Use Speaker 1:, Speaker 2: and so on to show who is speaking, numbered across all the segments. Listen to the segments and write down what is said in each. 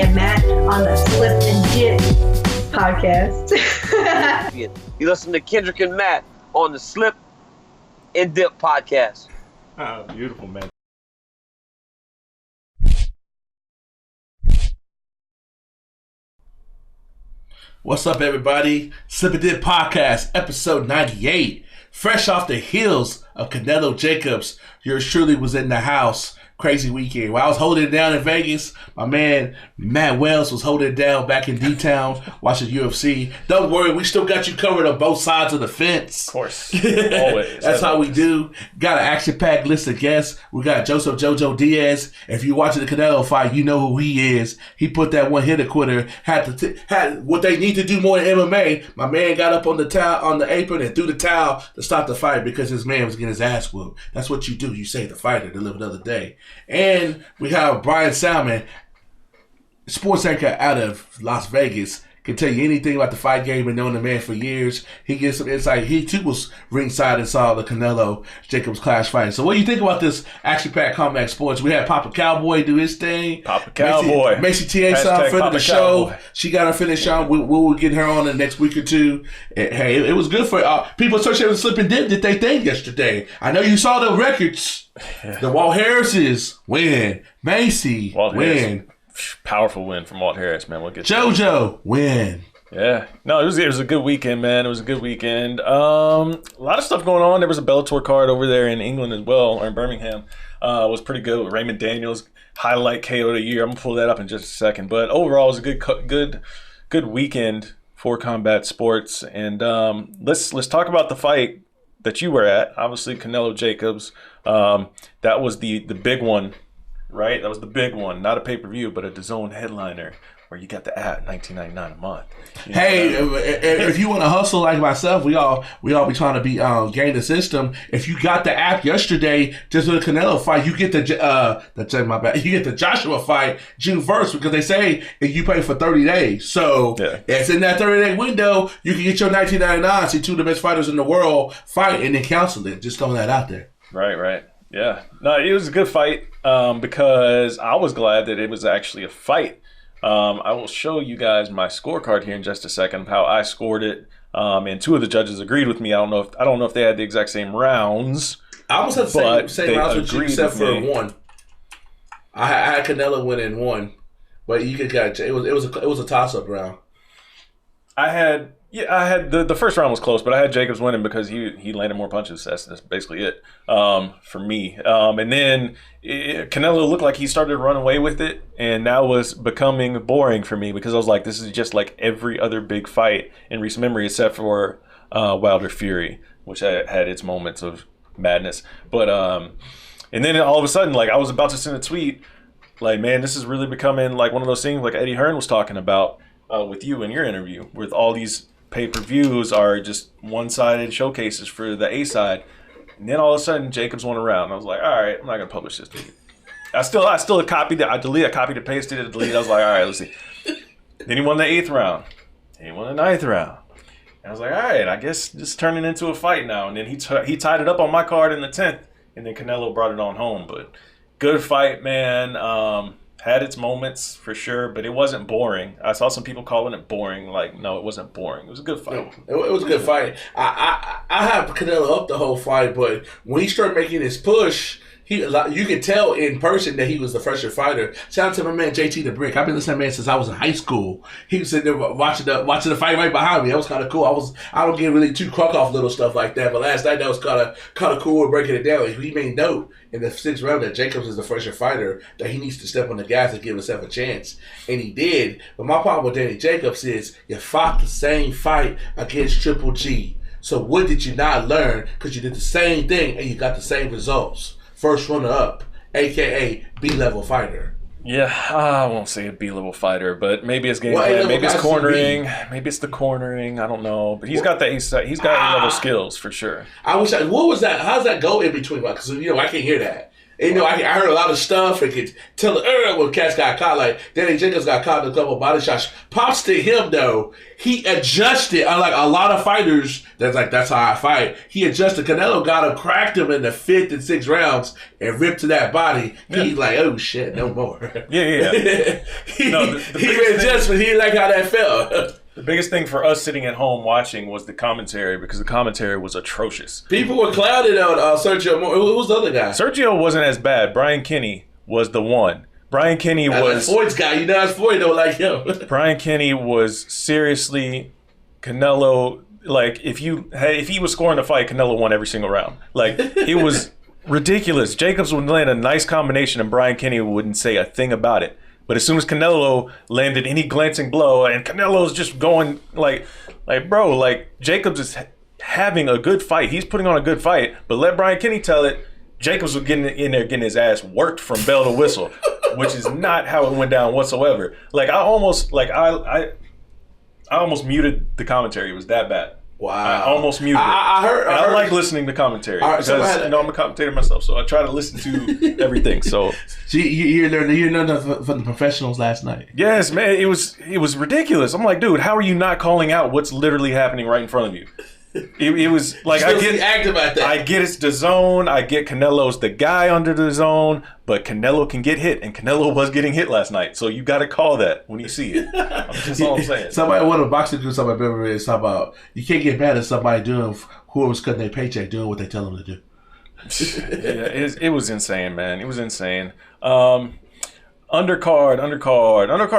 Speaker 1: and Matt on the Slip and Dip podcast.
Speaker 2: You listen to Kendrick and Matt on the Slip and Dip podcast.
Speaker 3: Oh, beautiful, man. What's up, everybody? Slip and Dip podcast, episode 98. Fresh off the heels of Canelo Jacobs, yours truly was in the house. Crazy weekend. While I was holding it down in Vegas, my man Matt Wells was holding it down back in D-Town watching UFC. Don't worry, we still got you covered on both sides of the fence.
Speaker 4: Of course. Always.
Speaker 3: That's how we do. Got an action-packed list of guests. We got JoJo Diaz. If you're watching the Canelo fight, you know who he is. He put that one-hitter quitter. Had what they need to do more in MMA. My man got up on the apron and threw the towel to stop the fight because his man was getting his ass whooped. That's what you do. You save the fighter to live another day. And we have Bryan Salmond, sports anchor out of Las Vegas, can tell you anything about the fight game and known the man for years. He gets some insight. He too was ringside and saw the Canelo Jacobs clash fight. So what do you think about this action-packed Combat Sports? We had Papa Cowboy do his thing.
Speaker 4: Papa Cowboy.
Speaker 3: Macy T.A. friend of the show. She got her finish on. We'll get her on in the next week or two. Hey, it was good for people associated with Slip and Dip did they thing yesterday. I know you saw the records. Yeah. The Walt Harris's win. Macy win.
Speaker 4: Powerful win from Walt Harris, man. We'll get
Speaker 3: JoJo win.
Speaker 4: Yeah. No, it was a good weekend, man. It was a good weekend. A lot of stuff going on. There was a Bellator card over there in England as well, or in Birmingham. It was pretty good. Raymond Daniels, highlight KO of the year. I'm gonna pull that up in just a second. But overall, it was a good weekend for Combat Sports. And let's talk about the fight that you were at. Obviously, Canelo Jacobs. That was the big one. Right, that was the big one. Not a pay-per-view, but a DAZN headliner where you got the app, $19.99 a month.
Speaker 3: Hey, if you want to hustle like myself, we all be trying to be gain the system. If you got the app yesterday, just with the Canelo fight, you get you get the Joshua fight June 1st because they say if you pay for 30 days. So it's in that 30-day window. You can get your $19.99, see two of the best fighters in the world fight, and then cancel it. Just throwing that out there.
Speaker 4: Right. Yeah. No, it was a good fight because I was glad that it was actually a fight. I will show you guys my scorecard here in just a second of how I scored it. And two of the judges agreed with me. I don't know if they had the exact same rounds.
Speaker 3: I almost had the same rounds with you except for one. I had Canelo winning one, but you could get it was a toss up round. I had
Speaker 4: the first round was close, but I had Jacobs winning because he landed more punches. That's basically it for me. And then Canelo looked like he started to run away with it, and that was becoming boring for me because I was like, this is just like every other big fight in recent memory except for Wilder Fury, which had its moments of madness. But and then all of a sudden, like I was about to send a tweet, like, man, this is really becoming like one of those things like Eddie Hearn was talking about with you in your interview, with all these pay-per-views are just one-sided showcases for the A side, and then all of a sudden Jacobs won a round. I was like, all right, I'm not gonna publish this tweet. I still copied it. I copied and pasted it, deleted. I was like, all right, let's see. Then he won the 8th round. Then he won the 9th round. And I was like, all right, I guess just turning into a fight now. And then he tied it up on my card in the 10th, and then Canelo brought it on home. But good fight, man. Had its moments for sure, but it wasn't boring. I saw some people calling it boring. Like, no, it wasn't boring. It was a good fight.
Speaker 3: No, it was a good fight. I have Canelo up the whole fight, but when he started making his push, you could tell in person that he was the fresher fighter. Shout out to my man JT the Brick. I've been listening to that man since I was in high school. He was sitting there watching the fight right behind me. That was kind of cool. I don't get really too crunk off little stuff like that, but last night that was kind of cool. We're breaking it down. He made note in the 6th round that Jacobs is the fresher fighter, that he needs to step on the gas and give himself a chance, and he did. But my problem with Danny Jacobs is you fought the same fight against Triple G. So what did you not learn? Because you did the same thing and you got the same results. First runner up, a.k.a. B-level fighter.
Speaker 4: Yeah, I won't say a B-level fighter, but maybe it's game plan. Maybe it's cornering. Maybe it's the cornering. I don't know. But he's got A-level skills for sure.
Speaker 3: What was that? How does that go in between? Because, I can't hear that. And, I heard a lot of stuff and could tell when cats got caught. Like, Danny Jacobs got caught in a couple of body shots. Props to him, though. He adjusted. Unlike a lot of fighters, that's how I fight. He adjusted. Canelo got him, cracked him in the 5th and 6th rounds and ripped to that body. He's like, oh, shit, no more.
Speaker 4: Yeah.
Speaker 3: He made adjustment. He didn't like how that felt.
Speaker 4: The biggest thing for us sitting at home watching was the commentary, because the commentary was atrocious.
Speaker 3: People were clouded on Sergio Moore. Who was the other guy?
Speaker 4: Sergio wasn't as bad. Brian Kenny was the one. Brian Kenny was...
Speaker 3: Floyd's guy. That's Floyd don't like him.
Speaker 4: Brian Kenny was seriously Canelo. Like, if he was scoring the fight, Canelo won every single round. Like, it was ridiculous. Jacobs would land a nice combination and Brian Kenny wouldn't say a thing about it. But as soon as Canelo landed any glancing blow, and Canelo's just going like bro, like Jacobs is having a good fight. He's putting on a good fight. But let Brian Kenny tell it, Jacobs was getting in there, getting his ass worked from bell to whistle, which is not how it went down whatsoever. Like I almost muted the commentary. It was that bad.
Speaker 3: Wow.
Speaker 4: I almost muted it. I like listening to commentary because I'm a commentator myself, so I try to listen to everything. So
Speaker 3: you learned from the professionals last night.
Speaker 4: Yes, man, it was ridiculous. I'm like, dude, how are you not calling out what's literally happening right in front of you? It was like I get it's the zone. I get Canelo's the guy under the zone, but Canelo can get hit, and Canelo was getting hit last night. So you got to call that when you see it. That's all I'm saying.
Speaker 3: Somebody want a boxer do something. I remember it's about you can't get mad at somebody doing whoever's cutting their paycheck doing what they tell them to do.
Speaker 4: Yeah, it was insane, man. It was insane. Undercard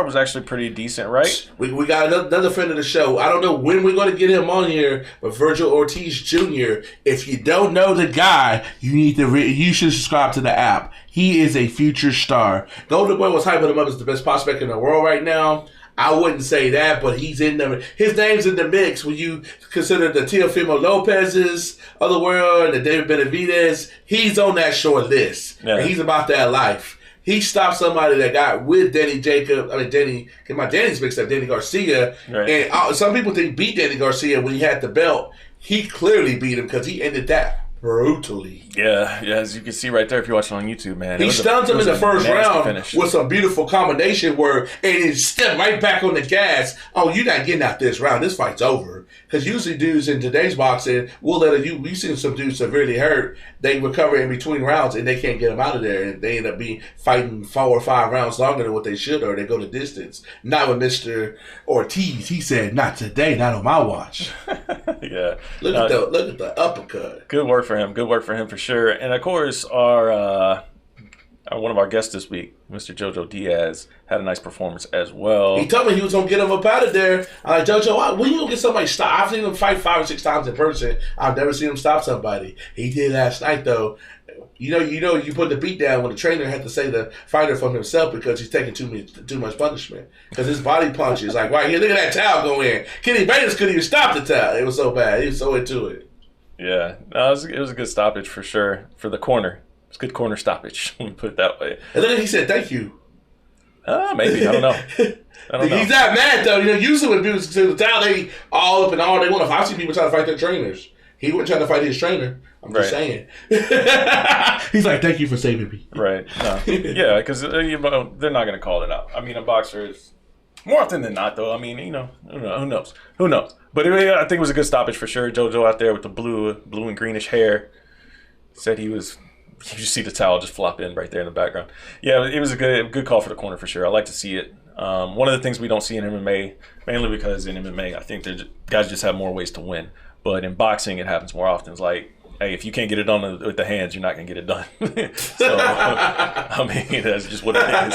Speaker 4: was actually pretty decent, right? We
Speaker 3: got another friend of the show. I don't know when we're going to get him on here, but Virgil Ortiz Jr. If you don't know the guy, you should subscribe to the app. He is a future star. Golden Boy was hyping him up as the best prospect in the world right now. I wouldn't say that, but he's in there. His name's in the mix when you consider the Teofimo Lopez's of the world and the David Benavidez. He's on that short list. Yeah. And he's about that life. He stopped somebody that got with Danny's mixed up, Danny Garcia. Right. And some people think beat Danny Garcia when he had the belt. He clearly beat him because he ended that brutally.
Speaker 4: Yeah, as you can see right there if you're watching on YouTube, man.
Speaker 3: He stunned him in the first round with some beautiful combination and he stepped right back on the gas. Oh, you're not getting out this round. This fight's over. Because usually dudes in today's boxing, we've seen some dudes severely hurt. They recover in between rounds and they can't get them out of there. And they end up fighting 4 or 5 rounds longer than what they should, or they go the distance. Not with Mr. Ortiz. He said, not today, not on my watch.
Speaker 4: Yeah.
Speaker 3: Look at the uppercut.
Speaker 4: Good work for him. Good work for him for sure. And of course, our one of our guests this week, Mr. JoJo Diaz, had a nice performance as well.
Speaker 3: He told me he was going to get him up out of there. I'm like, JoJo, when you going to get somebody stopped? I've seen him fight 5 or 6 times in person. I've never seen him stop somebody. He did last night, though. You put the beat down when the trainer had to save the fighter from himself because he's taking too much punishment. Because his body punches, like, right here, look at that towel go in. Kenny Bates couldn't even stop the towel. It was so bad. He was so into it.
Speaker 4: Yeah, no, it was a good stoppage for sure for the corner. It's a good corner stoppage. Let me put it that way.
Speaker 3: And then he said, "Thank you."
Speaker 4: Maybe I don't know.
Speaker 3: He's not mad though. Usually when people to the towel, they all up and all they want. If I see people trying to fight their trainers, he wasn't trying to fight his trainer. I'm just saying. He's like, "Thank you for saving me."
Speaker 4: Right. No. Yeah, because they're not going to call it out. I mean, a boxer is more often than not, though. I mean, who knows? But anyway, I think it was a good stoppage for sure. JoJo out there with the blue and greenish hair said he was. You just see the towel just flop in right there in the background. Yeah, it was a good call for the corner for sure. I like to see it. One of the things we don't see in MMA, mainly because in MMA, I think guys just have more ways to win. But in boxing, it happens more often. It's like, hey, if you can't get it done with the hands, you're not going to get it done. So, I mean, that's just what it is.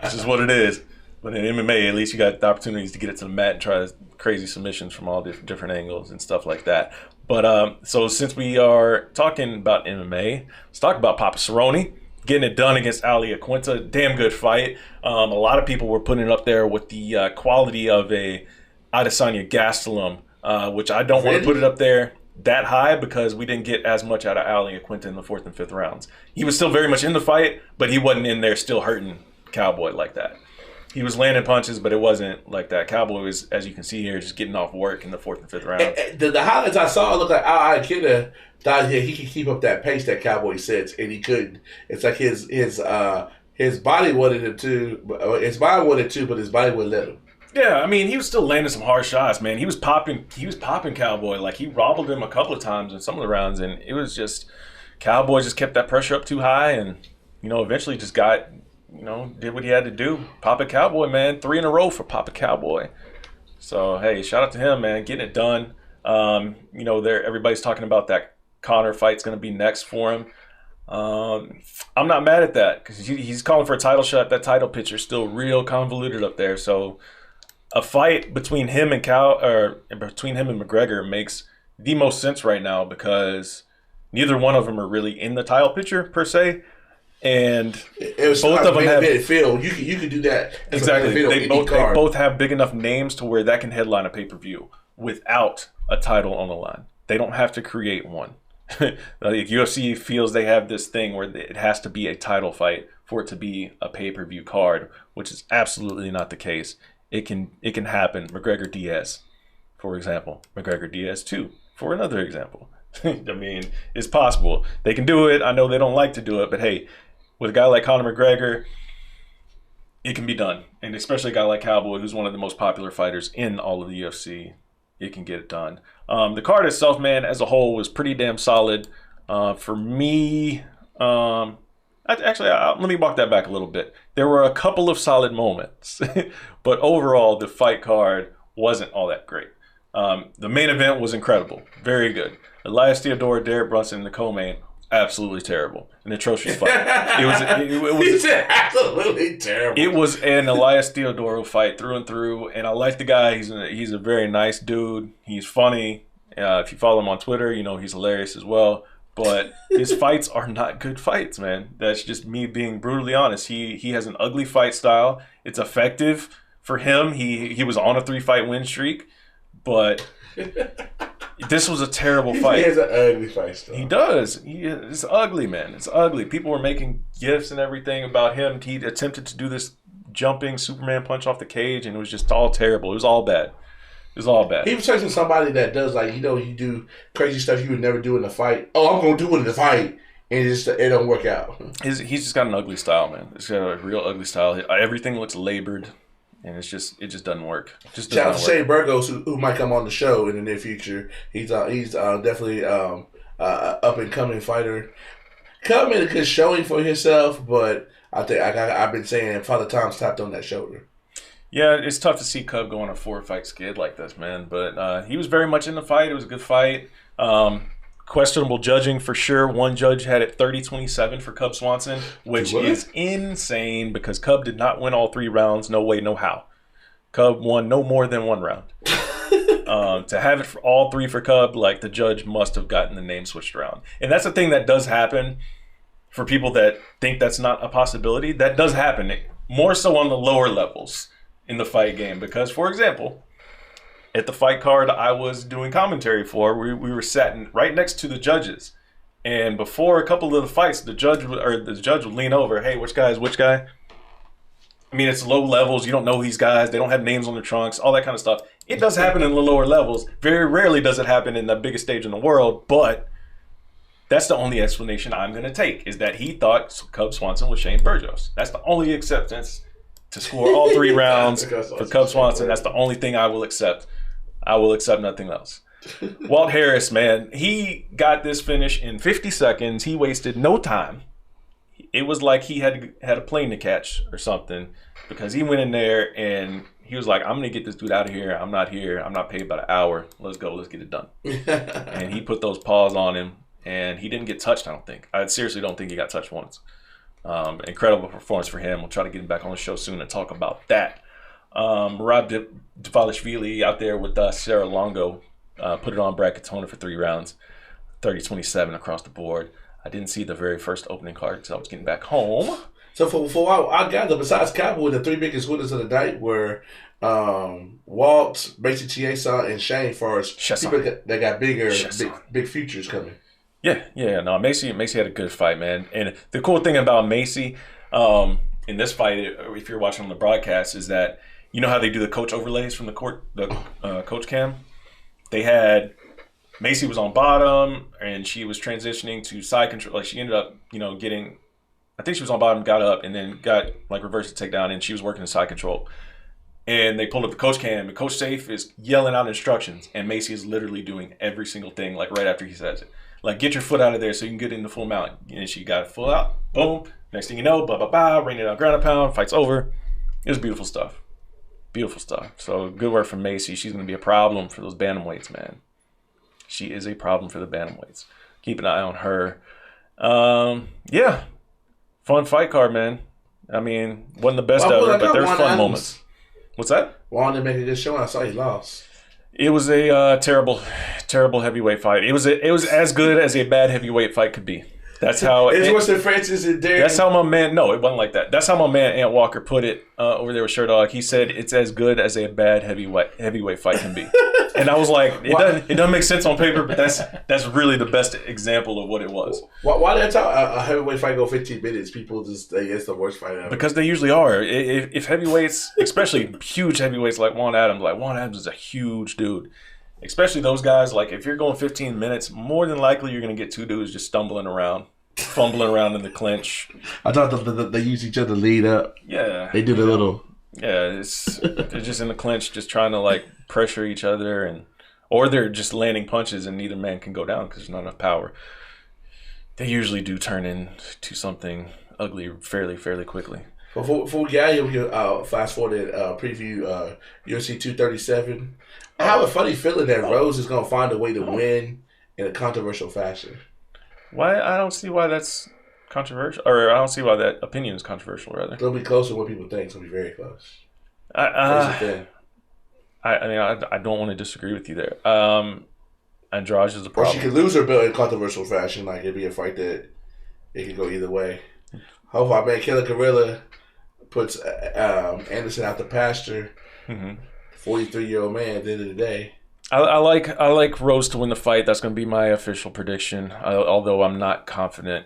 Speaker 4: It's just what it is. But in MMA, at least you got the opportunities to get it to the mat and try crazy submissions from all different angles and stuff like that. But so since we are talking about MMA, let's talk about Papa Cerrone getting it done against Ali Aquinta. Damn good fight. A lot of people were putting it up there with the quality of a Adesanya Gastelum, which I don't want to put it up there that high because we didn't get as much out of Ali Aquinta in the 4th and 5th rounds. He was still very much in the fight, but he wasn't in there still hurting Cowboy like that. He was landing punches, but it wasn't like that. Cowboy was, as you can see here, just getting off work in the 4th and 5th round.
Speaker 3: The highlights I saw looked like Ali Aquinta thought he could keep up that pace that Cowboy sets, and he couldn't. It's like his body wanted him to. His mind wanted to, but his body wouldn't let him.
Speaker 4: Yeah, I mean, he was still landing some hard shots, man. He was popping Cowboy. Like, he robbled him a couple of times in some of the rounds, and it was just Cowboy just kept that pressure up too high, and eventually just got did what he had to do. Papa Cowboy, man, 3 in a row for Papa Cowboy. So hey, shout out to him, man, getting it done. Everybody's talking about that Conor fight's going to be next for him. I'm not mad at that because he's calling for a title shot. That title picture's still real convoluted up there. So a fight between him and McGregor makes the most sense right now because neither one of them are really in the title picture per se, and both of them have
Speaker 3: feel. You could do that
Speaker 4: exactly. They both have big enough names to where that can headline a pay-per-view without a title on the line. They don't have to create one. Like UFC feels they have this thing where it has to be a title fight for it to be a pay-per-view card, which is absolutely not the case. It can happen. McGregor Diaz, for example. McGregor Diaz 2, for another example. I mean, it's possible. They can do it. I know they don't like to do it, but hey, with a guy like Conor McGregor, it can be done. And especially a guy like Cowboy, who's one of the most popular fighters in all of the UFC, it can get it done. The card itself, man, as a whole, was pretty damn solid. For me, let me walk that back a little bit. There were a couple of solid moments, but overall, the fight card wasn't all that great. The main event was incredible, very good. Elias Theodorou, Derek Brunson in the co-main, absolutely terrible, an atrocious fight. It was
Speaker 3: absolutely terrible.
Speaker 4: It was an Elias Theodorou fight through and through, and I like the guy. He's a very nice dude. He's funny. If you follow him on Twitter, he's hilarious as well. But his fights are not good fights, man. That's just me being brutally honest. He has an ugly fight style. It's effective for him. He was on a 3-fight win streak, but this was a terrible fight.
Speaker 3: He has an ugly fight style.
Speaker 4: He does. It's ugly, man. It's ugly. People were making gifs and everything about him. He attempted to do this jumping Superman punch off the cage, and it was just all terrible. It was all bad. It was all bad.
Speaker 3: He was chasing somebody that does you do crazy stuff you would never do in a fight. Oh, I'm gonna do it in the fight, and it don't work out.
Speaker 4: He's just got an ugly style, man. He's got a real ugly style. Everything looks labored, and it just doesn't work. Shout out to
Speaker 3: Shane Burgos, who might come on the show in the near future. He's definitely up and coming fighter. Made a good showing for himself, but I think I've been saying Father Time's tapped on that shoulder.
Speaker 4: Yeah, it's tough to see Cub go on a 4-fight skid like this, man. But he was very much in the fight. It was a good fight. Questionable judging for sure. One judge had it 30-27 for Cub Swanson, which is insane because Cub did not win all 3 rounds. No way, no how. Cub won no more than 1 round. To have it for all 3 for Cub, the judge must have gotten the name switched around. And that's the thing that does happen for people that think that's not a possibility. That does happen, more so on the lower levels in the fight game. Because, for example, at the fight card I was doing commentary for, we were sat right next to the judges. And before a couple of the fights, the judge would lean over, hey, which guy is which guy? I mean, it's low levels. You don't know these guys. They don't have names on their trunks, all that kind of stuff. It does happen in the lower levels. Very rarely does it happen in the biggest stage in the world, but that's the only explanation I'm going to take, is that he thought Cub Swanson was Shane Burgos. That's the only acceptance to score all 3 rounds for Cub Swanson. That's the only thing I will accept. I will accept nothing else. Walt Harris, man, he got this finish in 50 seconds. He wasted no time. It was like he had a plane to catch or something, because he went in there and he was like, I'm going to get this dude out of here. I'm not here. I'm not paid by the hour. Let's go. Let's get it done. And he put those paws on him, and he didn't get touched, I don't think. I seriously don't think he got touched once. Incredible performance for him. We'll try to get him back on the show soon and talk about that. Murad Dvalishvili out there with Sarah Longo. Put it on Brad Katona for 3 rounds. 30-27 across the board. I didn't see the very first opening card because I was getting back home.
Speaker 3: So for I gather, besides Cowboy, the 3 biggest winners of the night were Walt, Macy Chiesa, and Shane. For us, people that got big futures coming.
Speaker 4: Yeah. No, Macy had a good fight, man. And the cool thing about Macy in this fight, if you're watching on the broadcast, is that you know how they do the coach overlays from the coach cam. They had Macy was on bottom, and she was transitioning to side control. Like she ended up, getting. I think she was on bottom, got up, and then got like reversed the takedown, and she was working the side control. And they pulled up the coach cam, and Coach Safe is yelling out instructions, and Macy is literally doing every single thing like right after he says it. Like, get your foot out of there so you can get in the full mount. And she got it full out. Boom. Next thing you know, blah, blah, blah. Rain it out, ground and pound. Fight's over. It was beautiful stuff. Beautiful stuff. So, good work from Macy. She's going to be a problem for those bantamweights, man. She is a problem for the bantamweights. Keep an eye on her. Yeah. Fun fight card, man. I mean, wasn't the best ever, but there's fun moments. What's that?
Speaker 3: Wanted to make a good show, and I saw he lost.
Speaker 4: It was a terrible heavyweight fight. It was as good as a bad heavyweight fight could be. That's how
Speaker 3: it was. Francis and Derek.
Speaker 4: That's how my man. No, it wasn't like that. That's how my man Ant Walker put it over there with Sherdog. He said it's as good as a bad heavyweight fight can be. And I was like, it doesn't make sense on paper, but that's really the best example of what it was.
Speaker 3: Why did a heavyweight fight go 15 minutes? People just say it's the worst fight ever.
Speaker 4: Because they usually are. If heavyweights, especially huge heavyweights like Juan Adams is a huge dude. Especially those guys, like if you're going 15 minutes, more than likely you're going to get two dudes just stumbling around, fumbling around in the clinch.
Speaker 3: I thought they use each other lead up.
Speaker 4: Yeah.
Speaker 3: They do the little...
Speaker 4: Yeah, they're just in the clinch, just trying to like pressure each other, or they're just landing punches and neither man can go down because there's not enough power. They usually do turn into something ugly fairly quickly.
Speaker 3: Before we get out here, fast forward and preview UFC 237. I have a funny feeling that Rose is going to find a way to win in a controversial fashion.
Speaker 4: Why? I don't see why that's controversial, or I don't see why that opinion is controversial, rather.
Speaker 3: It'll be close to what people think. It'll be very close.
Speaker 4: I don't want to disagree with you there. Andrade is a problem.
Speaker 3: Or she could lose her belt in controversial fashion. Like, it'd be a fight that it could go either way. Hopefully, our man Killer Gorilla puts Anderson out the pasture. 43-year-old man at the end of the day.
Speaker 4: I like Rose to win the fight. That's going to be my official prediction. Although I'm not confident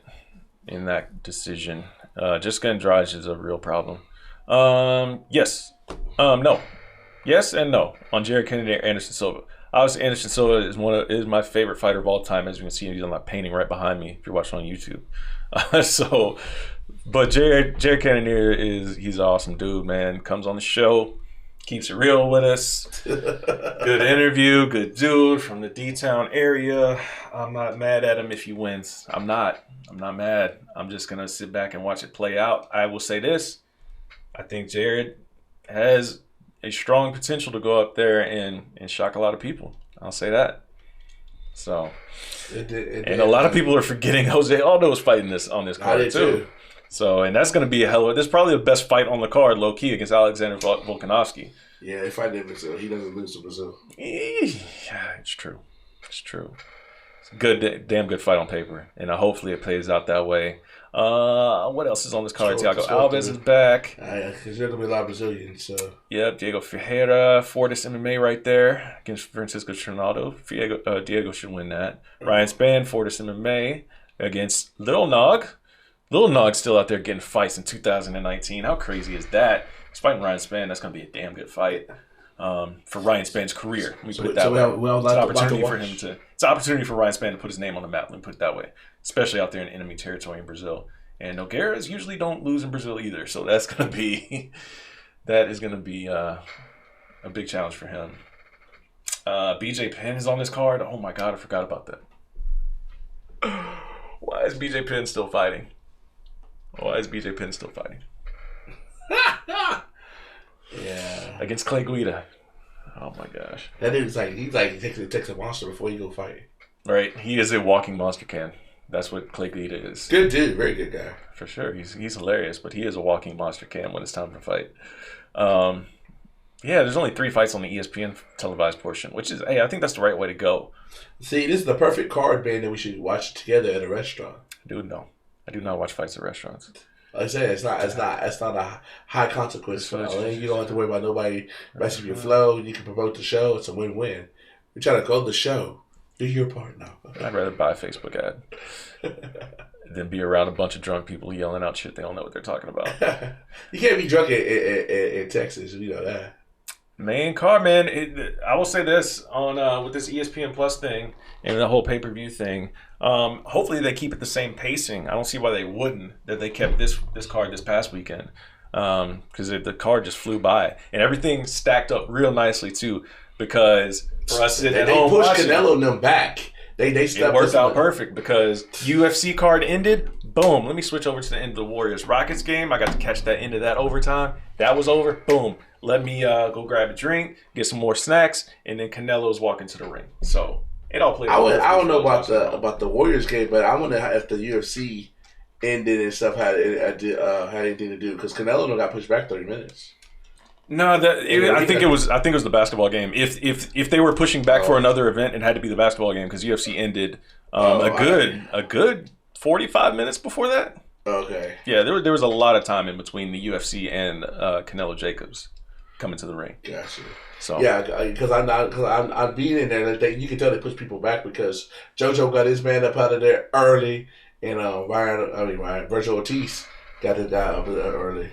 Speaker 4: in that decision. Jessica Andrade is a real problem. Yes. No. Yes and no on Jared Kennedy and Anderson Silva. Obviously, Anderson Silva is my favorite fighter of all time. As you can see, he's on that painting right behind me if you're watching on YouTube. But Jared Kennedy he's an awesome dude, man. Comes on the show, keeps it real with us. Good interview, good dude from the D-Town area. I'm not mad at him if he wins. I'm not mad. I'm just gonna sit back and watch it play out. I will say this: I think Jared has a strong potential to go up there and shock a lot of people. I'll say that. So, and a lot of people are forgetting Jose Aldo is fighting on this card too. So, and that's going to be this is probably the best fight on the card, low key, against Alexander Volkanovski.
Speaker 3: Yeah, they fight in Brazil. He doesn't lose to Brazil.
Speaker 4: Yeah, it's true. It's a good, damn good fight on paper, and hopefully it plays out that way. What else is on this card? Thiago Alves is back.
Speaker 3: Because there's going to be a lot of Brazilians. So.
Speaker 4: Yep, Diego Ferreira, Fortis MMA right there against Francisco Trinaldo. Diego should win that. Ryan Spann, Fortis MMA against Lil Nog. Lil Nog's still out there getting fights in 2019. How crazy is that? He's fighting Ryan Spann. That's going to be a damn good fight for Ryan Spann's career. Let me put it that way. It's an opportunity for him to. It's an opportunity for Ryan Spann to put his name on the map. Let me put it that way. Especially out there in enemy territory in Brazil. And Nogueiras usually don't lose in Brazil either. So that is going to be a big challenge for him. BJ Penn is on this card. Oh my God, I forgot about that. Why is BJ Penn still fighting?
Speaker 3: Yeah.
Speaker 4: Against Clay Guida. Oh my gosh.
Speaker 3: That dude's he takes a monster before you go fight.
Speaker 4: Right. He is a walking monster can. That's what Clay Guida is.
Speaker 3: Good dude. Very good guy.
Speaker 4: For sure. He's hilarious, but he is a walking monster can when it's time to fight. Yeah, there's only 3 fights on the ESPN televised portion, which is, I think that's the right way to go.
Speaker 3: See, this is the perfect card, man, that we should watch together at a restaurant.
Speaker 4: I do not watch fights at restaurants.
Speaker 3: Like I said, it's not a high consequence. You don't have to worry about nobody messing your flow. You can promote the show. It's a win-win. We're trying to grow the show. Do your part now.
Speaker 4: I'd rather buy a Facebook ad than be around a bunch of drunk people yelling out shit they don't know what they're talking about.
Speaker 3: You can't be drunk in Texas. You know that.
Speaker 4: Main card, man. I will say this on with this ESPN Plus thing and the whole pay-per-view thing. Hopefully they keep it the same pacing. I don't see why they wouldn't. That they kept this card this past weekend because the card just flew by and everything stacked up real nicely too. Because for us sitting at home,
Speaker 3: they pushed Canelo and them back. They stepped.
Speaker 4: It worked out perfect because UFC card ended. Boom. Let me switch over to the end of the Warriors Rockets game. I got to catch that end of that overtime. That was over. Boom. Let me go grab a drink, get some more snacks, and then Canelo's walking to the ring. So it all played.
Speaker 3: I don't know about the Warriors game, but I wonder if the UFC ended and stuff had anything to do because Canelo got pushed back 30 minutes.
Speaker 4: No, I think it was the basketball game. If they were pushing back for another event, it had to be the basketball game because UFC ended a good 45 minutes before that.
Speaker 3: Okay.
Speaker 4: Yeah, there was a lot of time in between the UFC and Canelo Jacobs coming to the ring.
Speaker 3: Gotcha.
Speaker 4: So
Speaker 3: yeah, because I'm being in there. You can tell they push people back because JoJo got his man up out of there early, and Virgil Ortiz got it down up there early.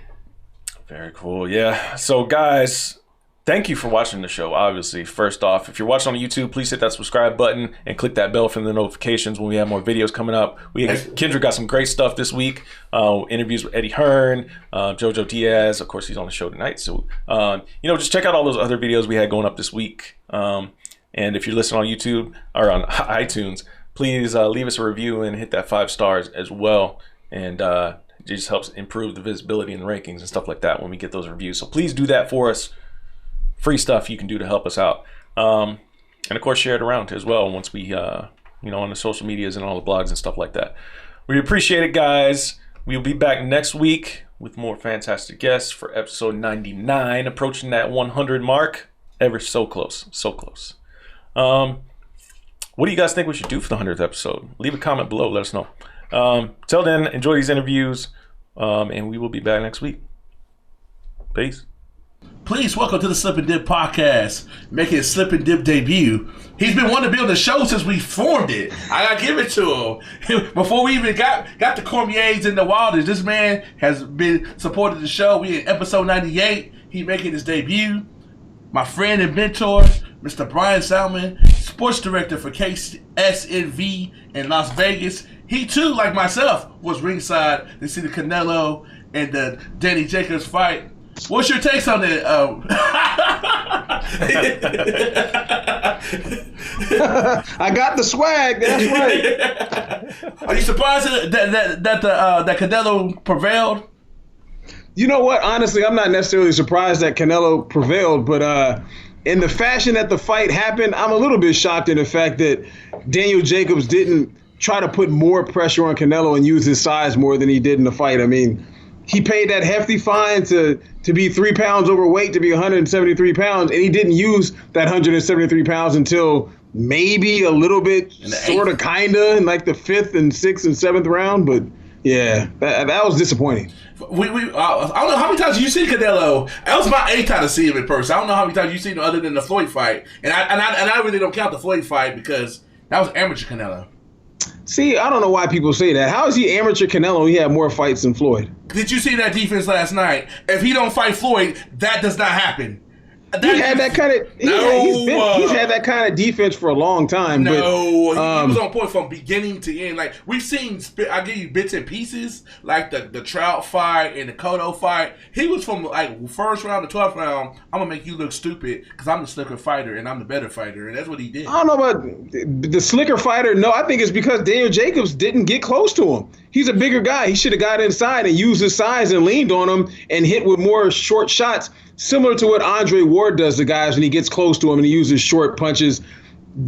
Speaker 4: Very cool. Yeah. So guys, thank you for watching the show. Obviously, first off, if you're watching on YouTube, please hit that subscribe button and click that bell for the notifications when we have more videos coming up. Kendra got some great stuff this week. Interviews with Eddie Hearn, JoJo Diaz. Of course, he's on the show tonight. So, just check out all those other videos we had going up this week. And if you're listening on YouTube or on iTunes, please leave us a review and hit that 5 stars as well. And it just helps improve the visibility and rankings and stuff like that when we get those reviews. So please do that for us. Free stuff you can do to help us out. And of course, share it around as well once we, on the social medias and all the blogs and stuff like that. We appreciate it, guys. We'll be back next week with more fantastic guests for episode 99, approaching that 100 mark. Ever so close, so close. What do you guys think we should do for the 100th episode? Leave a comment below. Let us know. Till then, enjoy these interviews, and we will be back next week. Peace.
Speaker 3: Please welcome to the Slip and Dip podcast, making his Slip and Dip debut. He's been wanting to be on the show since we formed it. I gotta give it to him. Before we even got the Cormiers and the Wilders, this man has been supporting the show. We in episode 98. He making his debut. My friend and mentor, Mr. Bryan Salmond, sports director for KSNV in Las Vegas. He too, like myself, was ringside to see the Canelo and the Danny Jacobs fight. What's your takes on it?
Speaker 5: I got the swag. That's right.
Speaker 3: Are you surprised that Canelo prevailed?
Speaker 5: You know what? Honestly, I'm not necessarily surprised that Canelo prevailed, but in the fashion that the fight happened, I'm a little bit shocked in the fact that Daniel Jacobs didn't try to put more pressure on Canelo and use his size more than he did in the fight. I mean, he paid that hefty fine to be 3 pounds overweight, to be 173 pounds, and he didn't use that 173 pounds until maybe a little bit, sort of, kind of, in like the 5th and 6th and 7th round. But yeah, that was disappointing.
Speaker 3: I don't know how many times you seen Canelo. That was my 8th time to see him in person. I don't know how many times you seen him other than the Floyd fight, and I really don't count the Floyd fight because that was amateur Canelo.
Speaker 5: See, I don't know why people say that. How is he amateur Canelo? He had more fights than Floyd.
Speaker 3: Did you see that defense last night? If he don't fight Floyd, that does not happen.
Speaker 5: He's had that kind of defense for a long time.
Speaker 3: No,
Speaker 5: but,
Speaker 3: he was on point from beginning to end. Like, we've seen, I give you bits and pieces, like the Trout fight and the Cotto fight. He was from like first round to 12th round. I'm gonna make you look stupid because I'm the slicker fighter and I'm the better fighter, and that's what he did.
Speaker 5: I don't know about the slicker fighter. No, I think it's because Daniel Jacobs didn't get close to him. He's a bigger guy. He should have got inside and used his size and leaned on him and hit with more short shots, similar to what Andre Ward does to guys when he gets close to him and he uses short punches.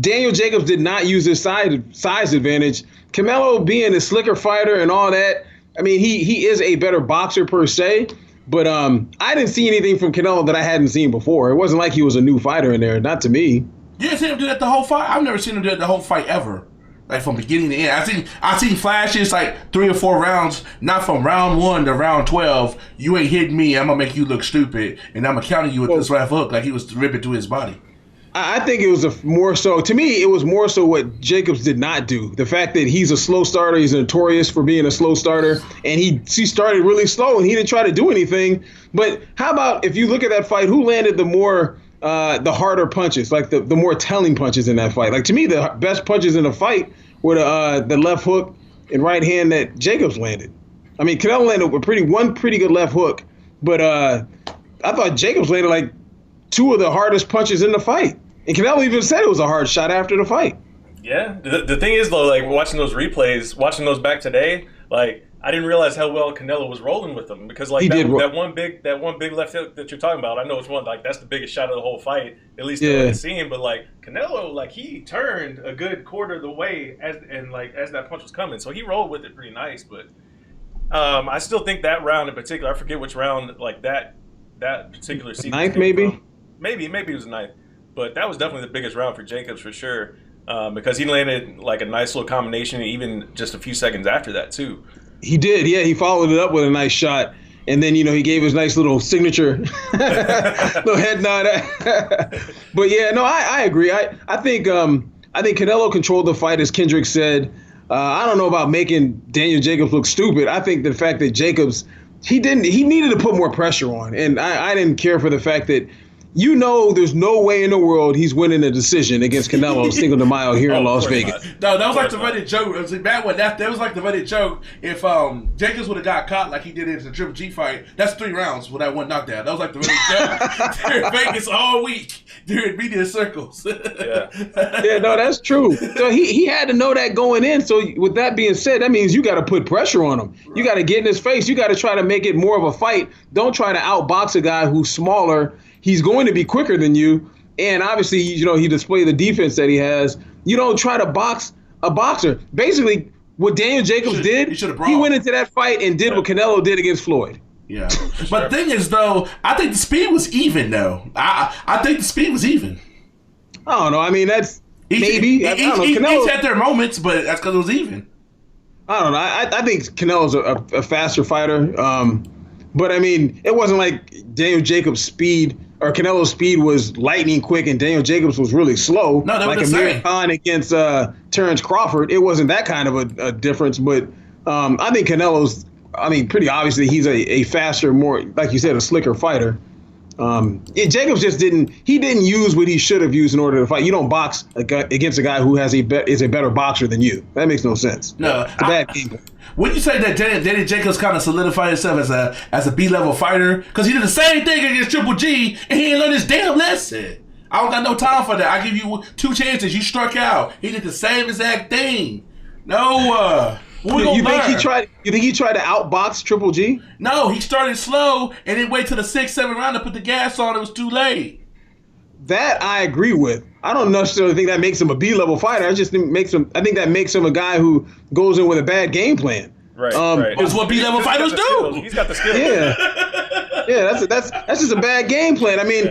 Speaker 5: Daniel Jacobs did not use his size advantage. Canelo being a slicker fighter and all that, I mean, he is a better boxer per se, but I didn't see anything from Canelo that I hadn't seen before. It wasn't like he was a new fighter in there, not to me.
Speaker 3: You didn't see him do that the whole fight? I've never seen him do that the whole fight ever. Like from beginning to end. I've seen flashes like 3 or 4 rounds, not from round 1 to round 12. You ain't hitting me, I'm gonna make you look stupid, and I'm gonna counter you with this left hook like he was ripping through his body.
Speaker 5: I think it was more so what Jacobs did not do. The fact that he's a slow starter, he's notorious for being a slow starter, and he started really slow and he didn't try to do anything. But how about if you look at that fight, who landed the more the harder punches, like the more telling punches in that fight. Like to me, the best punches in the fight were the left hook and right hand that Jacobs landed. I mean, Canelo landed one pretty good left hook, but I thought Jacobs landed like two of the hardest punches in the fight. And Canelo even said it was a hard shot after the fight.
Speaker 4: Yeah. The thing is, though, like watching those replays, watching those back today, like I didn't realize how well Canelo was rolling with them because like that one big left hook that you're talking about, I know it's one like that's the biggest shot of the whole fight, at least in the scene. But like Canelo, like he turned a good quarter of the way as that punch was coming, so he rolled with it pretty nice. But I still think that round in particular, I forget which round, like that particular sequence.
Speaker 5: Ninth, maybe?
Speaker 4: Maybe it was the ninth. But that was definitely the biggest round for Jacobs for sure, because he landed like a nice little combination even just a few seconds after that too.
Speaker 5: He did, yeah. He followed it up with a nice shot, and then he gave his nice little signature, little head nod. But yeah, no, I agree. I think Canelo controlled the fight, as Kendrick said. I don't know about making Daniel Jacobs look stupid. I think the fact that Jacobs he needed to put more pressure on, and I didn't care for the fact that. There's no way in the world he's winning a decision against Canelo Cinco de Mayo here in Las Vegas.
Speaker 3: No, that was like the running joke. It was like that one. That was like the running joke. If Jacobs would have got caught like he did in the Triple G fight, that's 3 rounds with that one knockdown. That was like the running joke during Vegas all week during media circles.
Speaker 5: Yeah, no, that's true. So he had to know that going in. So with that being said, that means you got to put pressure on him. You got to get in his face. You got to try to make it more of a fight. Don't try to outbox a guy who's smaller. He's going to be quicker than you, and obviously, he displayed the defense that he has. You don't try to box a boxer. Basically, what Daniel Jacobs did, he went into that fight and did what Canelo did against Floyd.
Speaker 3: Yeah, but the thing is, though, I think the speed was even, though. I think the speed was even.
Speaker 5: I don't know. I mean, that's maybe. I don't know.
Speaker 3: Each had their moments, but that's because it was even.
Speaker 5: I don't know. I think Canelo's a faster fighter. But, I mean, it wasn't like Daniel Jacobs' speed or Canelo's speed was lightning quick and Daniel Jacobs was really slow.
Speaker 3: No, that
Speaker 5: like
Speaker 3: was
Speaker 5: Amir Khan against Terrence Crawford. It wasn't that kind of a difference. But I think Canelo's, pretty obviously he's a faster, more, like you said, a slicker fighter. Jacobs just didn't use what he should have used in order to fight. You don't box against a guy who is a better boxer than you. That makes no sense.
Speaker 3: No,
Speaker 5: it's a bad game.
Speaker 3: Wouldn't you say that Danny Jacobs kind of solidified himself as a B-level fighter? Because he did the same thing against Triple G, and he didn't learn his damn lesson. I don't got no time for that. I give you 2 chances. You struck out. He did the same exact thing. No, you think he tried to outbox Triple G? No, he started slow and then wait till the 6th, 7th round to put the gas on. It was too late.
Speaker 5: That I agree with. I don't necessarily think that makes him a B-level fighter. I think that makes him a guy who goes in with a bad game plan.
Speaker 4: Right.
Speaker 3: That's what B-level fighters do.
Speaker 4: He's got the skills.
Speaker 5: Yeah. That's just a bad game plan. I mean,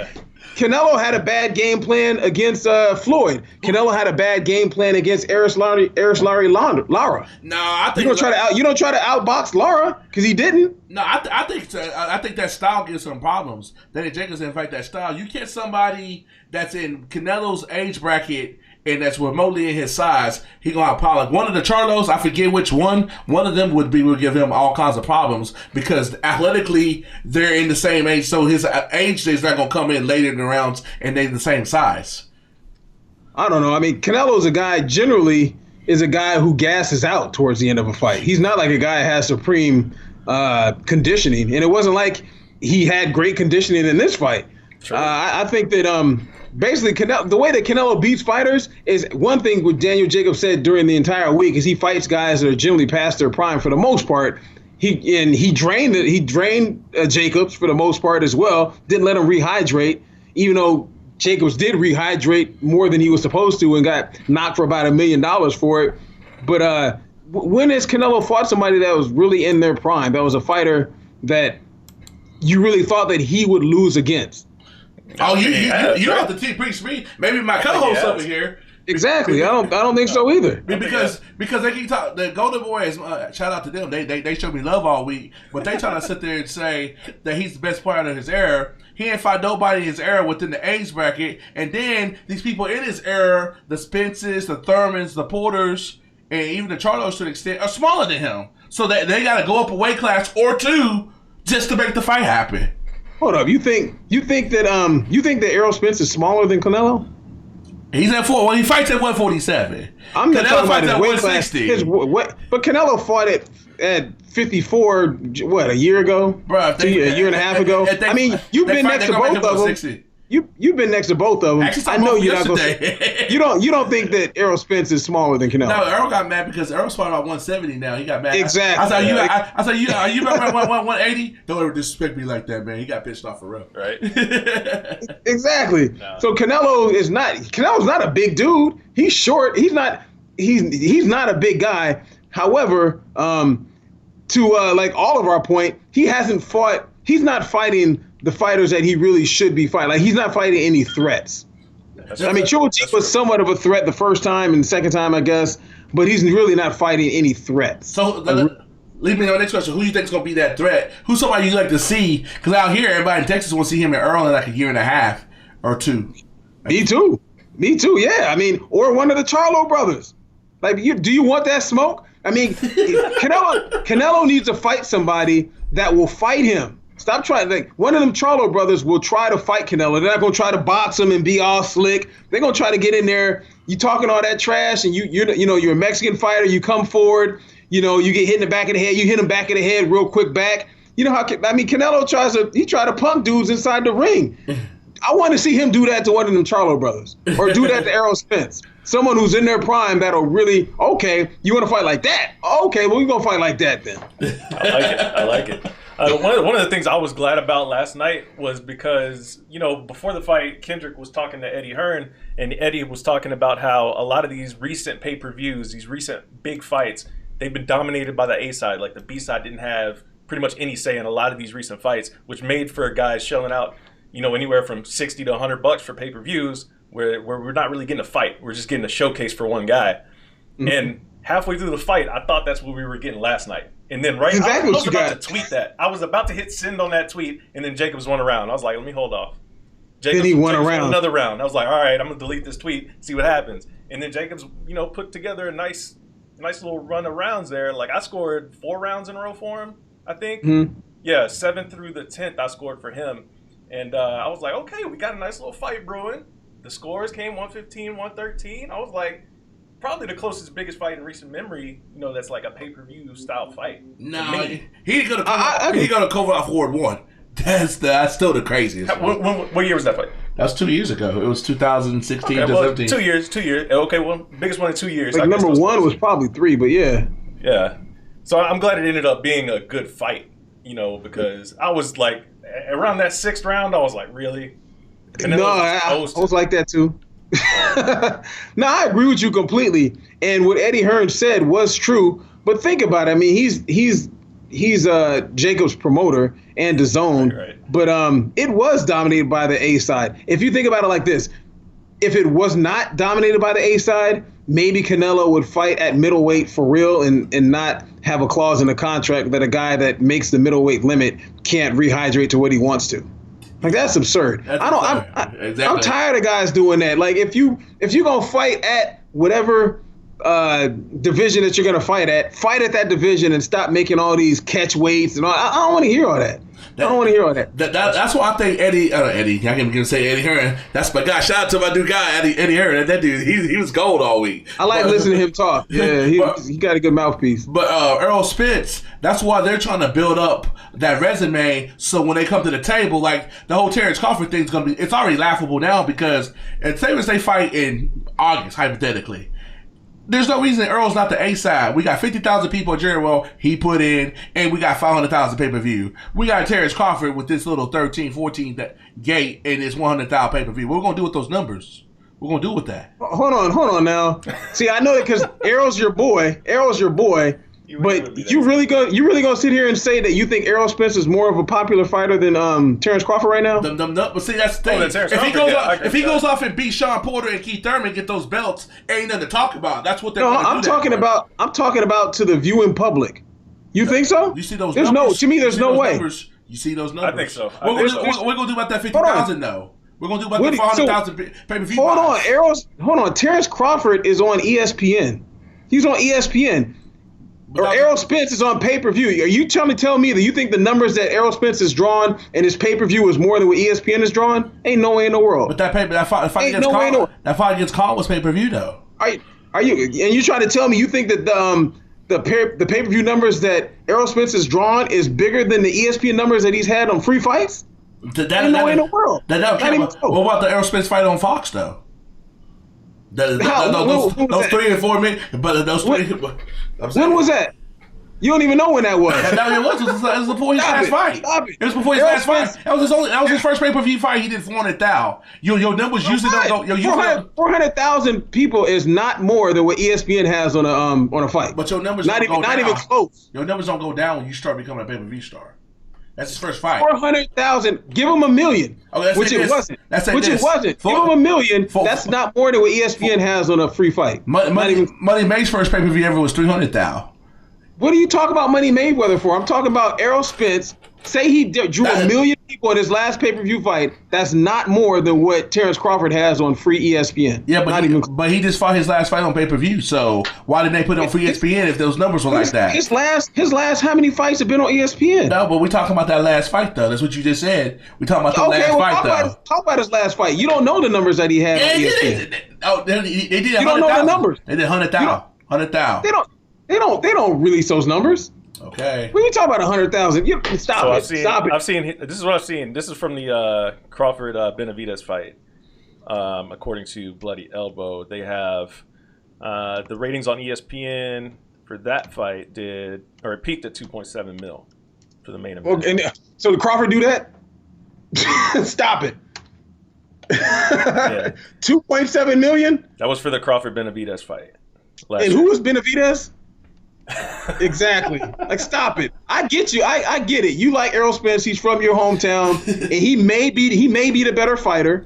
Speaker 5: Canelo had a bad game plan against Floyd. Canelo had a bad game plan against Larry Lara.
Speaker 3: No, I think
Speaker 5: you don't try to outbox Lara because he didn't.
Speaker 3: No, I think that style gives some problems. Danny Jacobs, in fact, that style. You get somebody that's in Canelo's age bracket and that's remotely in his size, he gonna have problems. One of the Charlos, I forget which one. One of them would give him all kinds of problems because athletically they're in the same age, so his age is not gonna come in later in the rounds, and they're the same size.
Speaker 5: I don't know. I mean, Canelo's generally is a guy who gasses out towards the end of a fight. He's not like a guy that has supreme conditioning, and it wasn't like he had great conditioning in this fight. Sure. I think that basically the way that Canelo beats fighters is one thing what Daniel Jacobs said during the entire week is he fights guys that are generally past their prime for the most part. He drained Jacobs for the most part as well. Didn't let him rehydrate, even though Jacobs did rehydrate more than he was supposed to and got knocked for about $1 million for it. But when has Canelo fought somebody that was really in their prime? That was a fighter that you really thought that he would lose against.
Speaker 3: Oh, you don't have to preach me. Maybe my co-host over here.
Speaker 5: Exactly. I don't think so either.
Speaker 3: Because they keep talking. The Golden Boys, shout out to them. They showed me love all week, but they trying to sit there and say that he's the best player of his era. He ain't fought nobody in his era within the age bracket, and then these people in his era, the Spences, the Thurmans, the Porters, and even the Charlos to an extent, are smaller than him. So they got to go up a weight class or 2 just to make the fight happen.
Speaker 5: Hold up. You think that Errol Spence is smaller than Canelo?
Speaker 3: He's at 4. Well, he fights at 147.
Speaker 5: I'm not talking about his weight class.
Speaker 3: 160.
Speaker 5: But Canelo fought at 54. What, a year ago?
Speaker 3: Bro,
Speaker 5: a year and a half ago. I mean, you've been next to both of them. You've been next to both of them.
Speaker 3: Actually,
Speaker 5: I know you're not going to. You don't think that Errol Spence is smaller than Canelo?
Speaker 3: No, Errol got mad because Errol's fought about 170 now. He got mad.
Speaker 5: Exactly.
Speaker 3: I said, are you about 180? Don't ever disrespect me like that, man. He got pissed off for real.
Speaker 4: Right.
Speaker 5: Exactly. No. So Canelo's not a big dude. He's short. He's not a big guy. However, to like all of our point, he's not fighting the fighters that he really should be fighting. Like, he's not fighting any threats. I mean, Triple G was somewhat of a threat the first time and the second time, I guess, but he's really not fighting any threats.
Speaker 3: So, lead me on the next question. Who do you think is going to be that threat? Who's somebody you like to see? Because out here, everybody in Texas wants to see him in Earl in like a year and a half or two.
Speaker 5: Me too, yeah. I mean, or one of the Charlo brothers. Like, do you want that smoke? I mean, Canelo needs to fight somebody that will fight him. Stop trying. Like, one of them Charlo brothers will try to fight Canelo. They're not gonna try to box him and be all slick. They're gonna try to get in there. You talking all that trash, and you're a Mexican fighter. You come forward. You get hit in the back of the head. You hit him back of the head real quick back. You know how? I mean, Canelo tries to pump dudes inside the ring. I want to see him do that to one of them Charlo brothers, or do that to Errol Spence. Someone who's in their prime that'll really, okay, you want to fight like that? Okay, well, we're going to fight like that then.
Speaker 4: I like it. One of the things I was glad about last night was because, before the fight, Kendrick was talking to Eddie Hearn, and Eddie was talking about how a lot of these recent pay-per-views, these recent big fights, they've been dominated by the A side. Like, the B side didn't have pretty much any say in a lot of these recent fights, which made for guys shelling out, anywhere from $60 to $100 for pay-per-views, where we're not really getting a fight. We're just getting a showcase for one guy. Mm-hmm. And halfway through the fight, I thought that's what we were getting last night. And then I was about to tweet that. I was about to hit send on that tweet, and then Jacobs won a round. I was like, let me hold off. Jacobs won another round. I was like, all right, I'm going to delete this tweet, see what happens. And then Jacobs, put together a nice little run of rounds there. Like, I scored 4 rounds in a row for him, I think. Mm-hmm. Yeah, 7th through the 10th I scored for him. And I was like, okay, we got a nice little fight brewing. The scores came 115, 113. I was like, probably the biggest fight in recent memory, that's like a pay-per-view style fight.
Speaker 3: No, he didn't go to Kovalov Ward 1. That's still the craziest.
Speaker 4: What year was that fight?
Speaker 3: That was 2 years ago. It was 2016 to 17.
Speaker 4: 2 years. Okay, well, biggest one in 2 years.
Speaker 5: Like, number one was probably 3, but yeah.
Speaker 4: Yeah. So I'm glad it ended up being a good fight, because I was like, around that 6th round, I was like, really?
Speaker 5: No, I was like that too. No, I agree with you completely. And what Eddie Hearn said was true. But think about it. I mean, he's Jacob's promoter and DAZN. Right. But it was dominated by the A side. If you think about it like this, if it was not dominated by the A side, maybe Canelo would fight at middleweight for real and not have a clause in the contract that a guy that makes the middleweight limit can't rehydrate to what he wants to. Like, that's absurd. I'm tired of guys doing that. Like, if you gonna fight at whatever division that you're gonna fight at that division and stop making all these catch weights and all. I don't want to hear all that.
Speaker 3: That's why I think Eddie. I can't even say Eddie Hearn. That's my guy. Shout out to my new guy, Eddie Hearn. That dude, he was gold all week.
Speaker 5: I like listening to him talk. Yeah, he got a good mouthpiece.
Speaker 3: But Errol Spence, that's why they're trying to build up that resume. So when they come to the table, like the whole Terrence Crawford thing's gonna be, it's already laughable now because say if they fight in August, hypothetically. There's no reason Earl's not the A side. We got 50,000 people at Jerry he put in, and we got 500,000 pay-per-view. We got Terrence Crawford with this little 13, 14 gate and this 100,000 pay-per-view. What we're going to do with those numbers? We're going to do with that.
Speaker 5: Hold on now. See, I know that because Errol's your boy. But you really gonna sit here and say that you think Errol Spence is more of a popular fighter than Terrence Crawford right now?
Speaker 3: But see, that's the thing. If he goes off and beats Sean Porter and Keith Thurman, get those belts, ain't nothing to talk about. That's what they're going to do.
Speaker 5: I'm talking about to the viewing public. You think so?
Speaker 3: You see those numbers?
Speaker 5: There's no way.
Speaker 3: You see those numbers?
Speaker 4: I think so.
Speaker 3: What we're going to do about that 50,000 though? We're going to do about the 400,000 pay-per-view.
Speaker 5: Hold on. Terrence Crawford is on ESPN. He's on ESPN. or Errol Spence is on pay-per-view. Are you trying to tell me that you think the numbers that Errol Spence is drawn and his pay-per-view is more than what ESPN is drawn? Ain't no way in the world.
Speaker 3: But that fight against Khan was pay-per-view though.
Speaker 5: Are you? And you trying to tell me you think that the pay-per-view numbers that Errol Spence is drawn is bigger than the ESPN numbers that he's had on free fights? Ain't no way in the world.
Speaker 3: What about the Errol Spence fight on Fox though? Those 3 and 4 minutes, but those three.
Speaker 5: When was that? You don't even know when that was.
Speaker 3: It was before his last fight.
Speaker 5: Stop it.
Speaker 3: It was before his last fight. That was his first pay-per-view fight. He did 400,000. Your numbers usually don't go.
Speaker 5: 400,000 people is not more than what ESPN has on a fight.
Speaker 3: But your numbers
Speaker 5: not even close.
Speaker 3: Your numbers don't go down when you start becoming a pay-per-view star. That's his first fight.
Speaker 5: 400,000. Give him $1 million. Which it wasn't. Give him $1 million. That's not more than what ESPN has on a free fight.
Speaker 3: Money May's first pay-per-view ever was 300,000.
Speaker 5: What are you talking about Money Mayweather for? I'm talking about Errol Spence. Say he drew 1 million people in his last pay-per-view fight. That's not more than what Terrence Crawford has on free ESPN.
Speaker 3: Yeah, but he just fought his last fight on pay-per-view. So why didn't they put it on free ESPN if those numbers were like that?
Speaker 5: His last how many fights have been on ESPN?
Speaker 3: No, but we're talking about that last fight though. That's what you just said. We're talking about the last fight though.
Speaker 5: Talk about his last fight. You don't know the numbers that he had on ESPN.
Speaker 3: They did 100,000.
Speaker 5: You don't know the numbers.
Speaker 3: They did 100,000. 100,000. They don't release those numbers. Okay.
Speaker 5: When you talk about 100,000, stop it. Stop it.
Speaker 4: I've seen. This is what I've seen. This is from the Crawford Benavidez fight. According to Bloody Elbow, they have the ratings on ESPN for that fight it peaked at 2.7 mil for the main event.
Speaker 5: And so did Crawford do that? Stop it. Yeah. 2.7 million?
Speaker 4: That was for the Crawford Benavidez fight.
Speaker 5: Who was Benavidez? Exactly. Like, stop it. I get you. I get it. You like Errol Spence. He's from your hometown, and he may be the better fighter,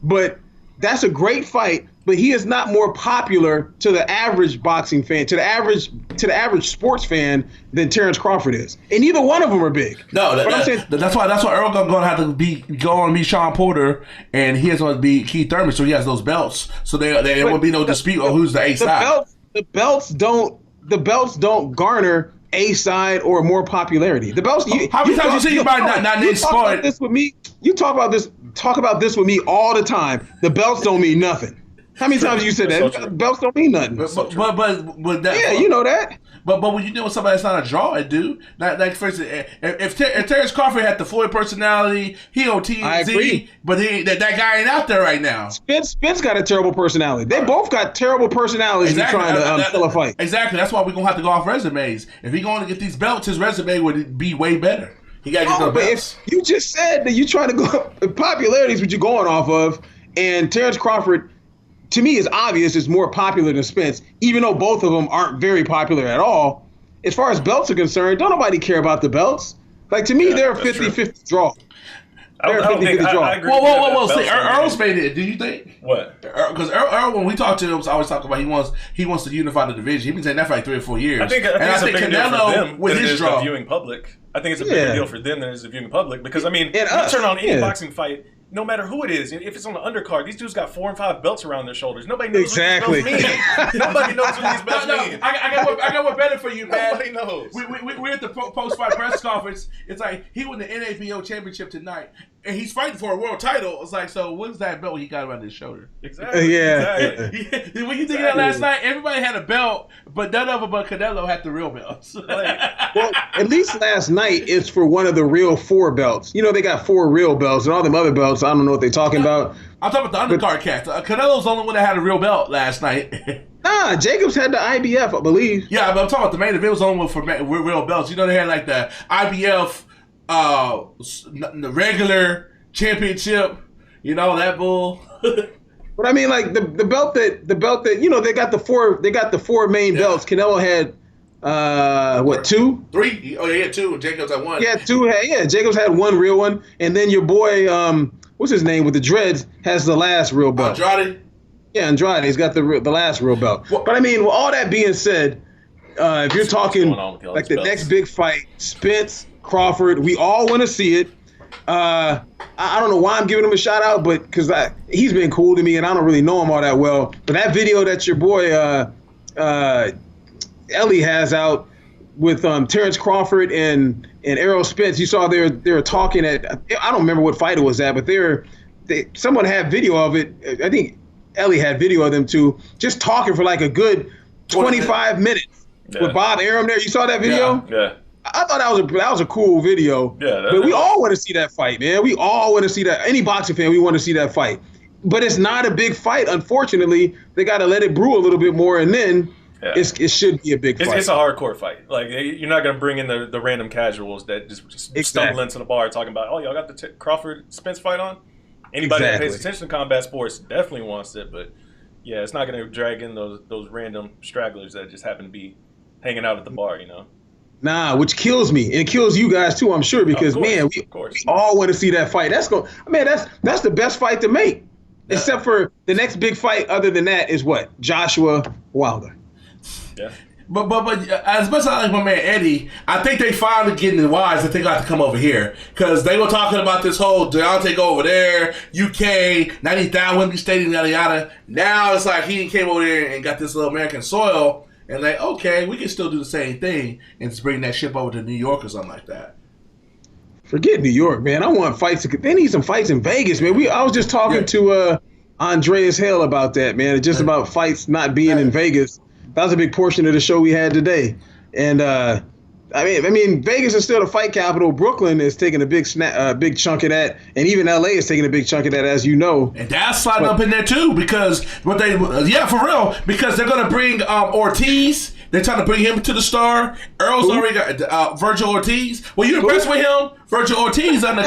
Speaker 5: but that's a great fight. But he is not more popular to the average boxing fan, to the average sports fan than Terrence Crawford is. And neither one of them are big.
Speaker 3: No, that's why Earl going to have to go on and be Sean Porter, and he has to be Keith Thurman, so he has those belts. So there won't be no dispute on who's the A side.
Speaker 5: The belts don't garner A side or more popularity. The belts.
Speaker 3: How many times you see anybody not in sport?
Speaker 5: You talk about this with me all the time. The belts don't mean nothing. How many times you said that? So belts don't mean nothing.
Speaker 3: But that,
Speaker 5: yeah, you know that.
Speaker 3: But when you deal with somebody that's not a draw, it do. Like for instance, if Terrence Crawford had the Floyd personality, he on TMZ.
Speaker 5: I agree.
Speaker 3: But that guy ain't out there right now.
Speaker 5: Spence got a terrible personality. They both got terrible personalities. Exactly. Trying to sell a fight.
Speaker 3: Exactly. That's why we're gonna have to go off resumes. If he's going to get these belts, his resume would be way better. He got to get the belts.
Speaker 5: If you just said that you trying to go popularity is what you're going off of, and Terrence Crawford, to me, is obvious is more popular than Spence, even though both of them aren't very popular at all. As far as belts are concerned, don't nobody care about the belts. Like, to me, they're a 50-50 draw. They're a 50-50 draw.
Speaker 3: I agree. Whoa. See, Earl's made it. Do you think?
Speaker 4: What?
Speaker 3: Because Earl, when we talk to him, I always talk about he wants to unify the division. He's been saying that for like 3 or 4 years.
Speaker 4: I think it's a bigger deal for them
Speaker 3: with
Speaker 4: than
Speaker 3: his
Speaker 4: it is
Speaker 3: draw.
Speaker 4: the viewing public. I think it's a bigger deal for them than it is the viewing public. Because, I mean, you turn on any boxing fight, no matter who it is, if it's on the undercard, these dudes got 4 and 5 belts around their shoulders. Nobody knows what these belts mean. Nobody knows what these belts mean.
Speaker 3: I got one better for you, man.
Speaker 4: Nobody knows.
Speaker 3: We're at the post-fight press conference. It's like, he won the NABO championship tonight, and he's fighting for a world title. It's like, so what's that belt he got around his shoulder?
Speaker 4: Exactly.
Speaker 5: Yeah.
Speaker 3: Exactly. When you think of that last night, everybody had a belt, but none of them but Canelo had the real belts.
Speaker 5: Well, at least last night, it's for one of the real 4 belts. You know, they got 4 real belts, and all them other belts, I don't know what they're talking about.
Speaker 3: I'm talking about the undercard cats. Canelo's the only one that had a real belt last night.
Speaker 5: Nah, Jacobs had the IBF, I believe.
Speaker 3: Yeah, but I'm talking about the main event was the only one for real belts. You know, they had like the IBF, the regular championship. You know that bull.
Speaker 5: But I mean, like the belt that you know, they got the 4 main belts. Canelo had 2?
Speaker 3: 3? Oh, he had 2. Jacobs had 1.
Speaker 5: Yeah, 2. Yeah, Jacobs had 1 real one, and then your boy, what's his name with the dreads, has the last real belt.
Speaker 3: Andrade.
Speaker 5: Yeah, Andrade's got the last real belt. But I mean, with all that being said, if you're talking like the next big fight, Spence, Crawford, we all want to see it. I don't know why I'm giving him a shout out, but because he's been cool to me, and I don't really know him all that well. But that video that your boy Ellie has out with Terrence Crawford and Errol Spence. You saw they were talking at, I don't remember what fight it was at, but someone had video of it. I think Ellie had video of them too, just talking for like a good 25 minutes with Bob Arum there. You saw that video?
Speaker 4: Yeah.
Speaker 5: I thought that was a cool video.
Speaker 4: Yeah,
Speaker 5: but we all want to see that fight, man. We all want to see that. Any boxing fan, we want to see that fight. But it's not a big fight. Unfortunately, they got to let it brew a little bit more, and then it should be a big fight.
Speaker 4: It's a hardcore fight. Like, you're not going to bring in the random casuals that just stumble into the bar talking about, oh, y'all got the Crawford-Spence fight on? Anybody that pays attention to combat sports definitely wants it, but yeah, it's not going to drag in those random stragglers that just happen to be hanging out at the bar, you know?
Speaker 5: Nah, which kills me, and it kills you guys too, I'm sure, because we all want to see that fight. That's the best fight to make, except for the next big fight. Other than that, is what? Joshua Wilder.
Speaker 4: Yeah.
Speaker 3: But as much as I like my man Eddie, I think they finally getting the wise that they got to come over here, because they were talking about this whole Deontay go over there, UK, 90,000 Wembley Stadium, yada yada. Now it's like he came over there and got this little American soil, and like, okay, we can still do the same thing and just bring that ship over to New York or something like that.
Speaker 5: Forget New York, man. I want fights. They need some fights in Vegas, man. I was just talking to Andreas Hale about that, man. Just about fights not being in Vegas. That was a big portion of the show we had today. And I mean, Vegas is still the fight capital. Brooklyn is taking a big chunk of that, and even LA is taking a big chunk of that, as you know.
Speaker 3: And that's sliding up in there too, because for real, because they're gonna bring Ortiz. They're trying to bring him to the star. Earl's already got Virgil Ortiz. Well, you impressed with him? Virgil Ortiz on the.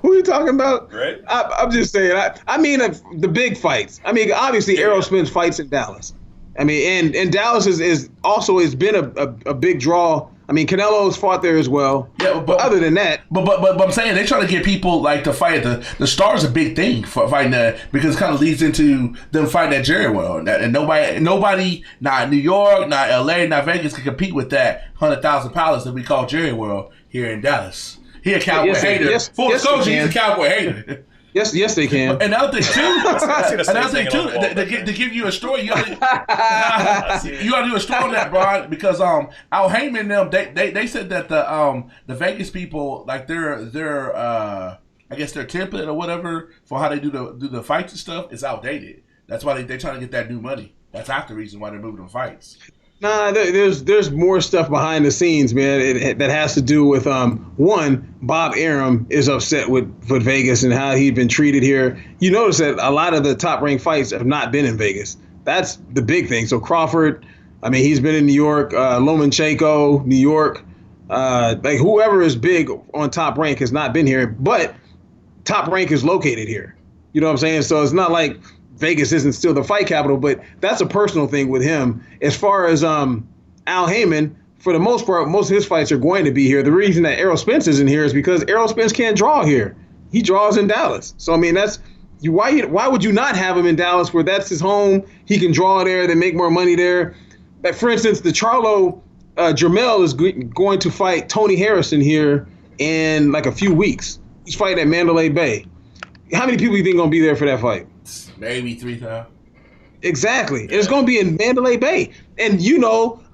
Speaker 5: Who are you talking about?
Speaker 4: Right.
Speaker 5: I'm just saying. I mean, the big fights. I mean, obviously, Errol Spence fights in Dallas. I mean, and Dallas is also has been a big draw. I mean, Canelo's fought there as well. Yeah, but other than that,
Speaker 3: but I'm saying they're trying to get people like to fight. The star's a big thing for fighting that, because it kind of leads into them fighting at Jerry World, and nobody, not New York, not LA, not Vegas, can compete with that 100,000 palace that we call Jerry World here in Dallas. He a Cowboy hater. Full disclosure, he's a Cowboy hater.
Speaker 5: Yes, they can.
Speaker 3: And another thing too, to give you a story, you gotta do a story on that, Brian, because Al Heyman they said that the Vegas people, like their I guess their template or whatever for how they do the fights and stuff is outdated. That's why they're trying to get that new money. That's half the reason why they're moving them fights.
Speaker 5: Nah, there's more stuff behind the scenes, man. That has to do with one, Bob Arum is upset with Vegas and how he'd been treated here. You notice that a lot of the top ranked fights have not been in Vegas. That's the big thing. So Crawford, I mean, he's been in New York. Lomachenko, New York. Like whoever is big on Top Rank has not been here, but Top Rank is located here. You know what I'm saying? So it's not like Vegas isn't still the fight capital, but that's a personal thing with him. As far as Al Heyman, for the most part, most of his fights are going to be here. The reason that Errol Spence isn't here is because Errol Spence can't draw here. He draws in Dallas. So, I mean, that's why would you not have him in Dallas where that's his home? He can draw there. They make more money there. Like, for instance, the Charlo Jermell is going to fight Tony Harrison here in like a few weeks. He's fighting at Mandalay Bay. How many people do you think are going to be there for that fight?
Speaker 3: Maybe 3,000.
Speaker 5: Exactly. And it's going to be in Mandalay Bay. And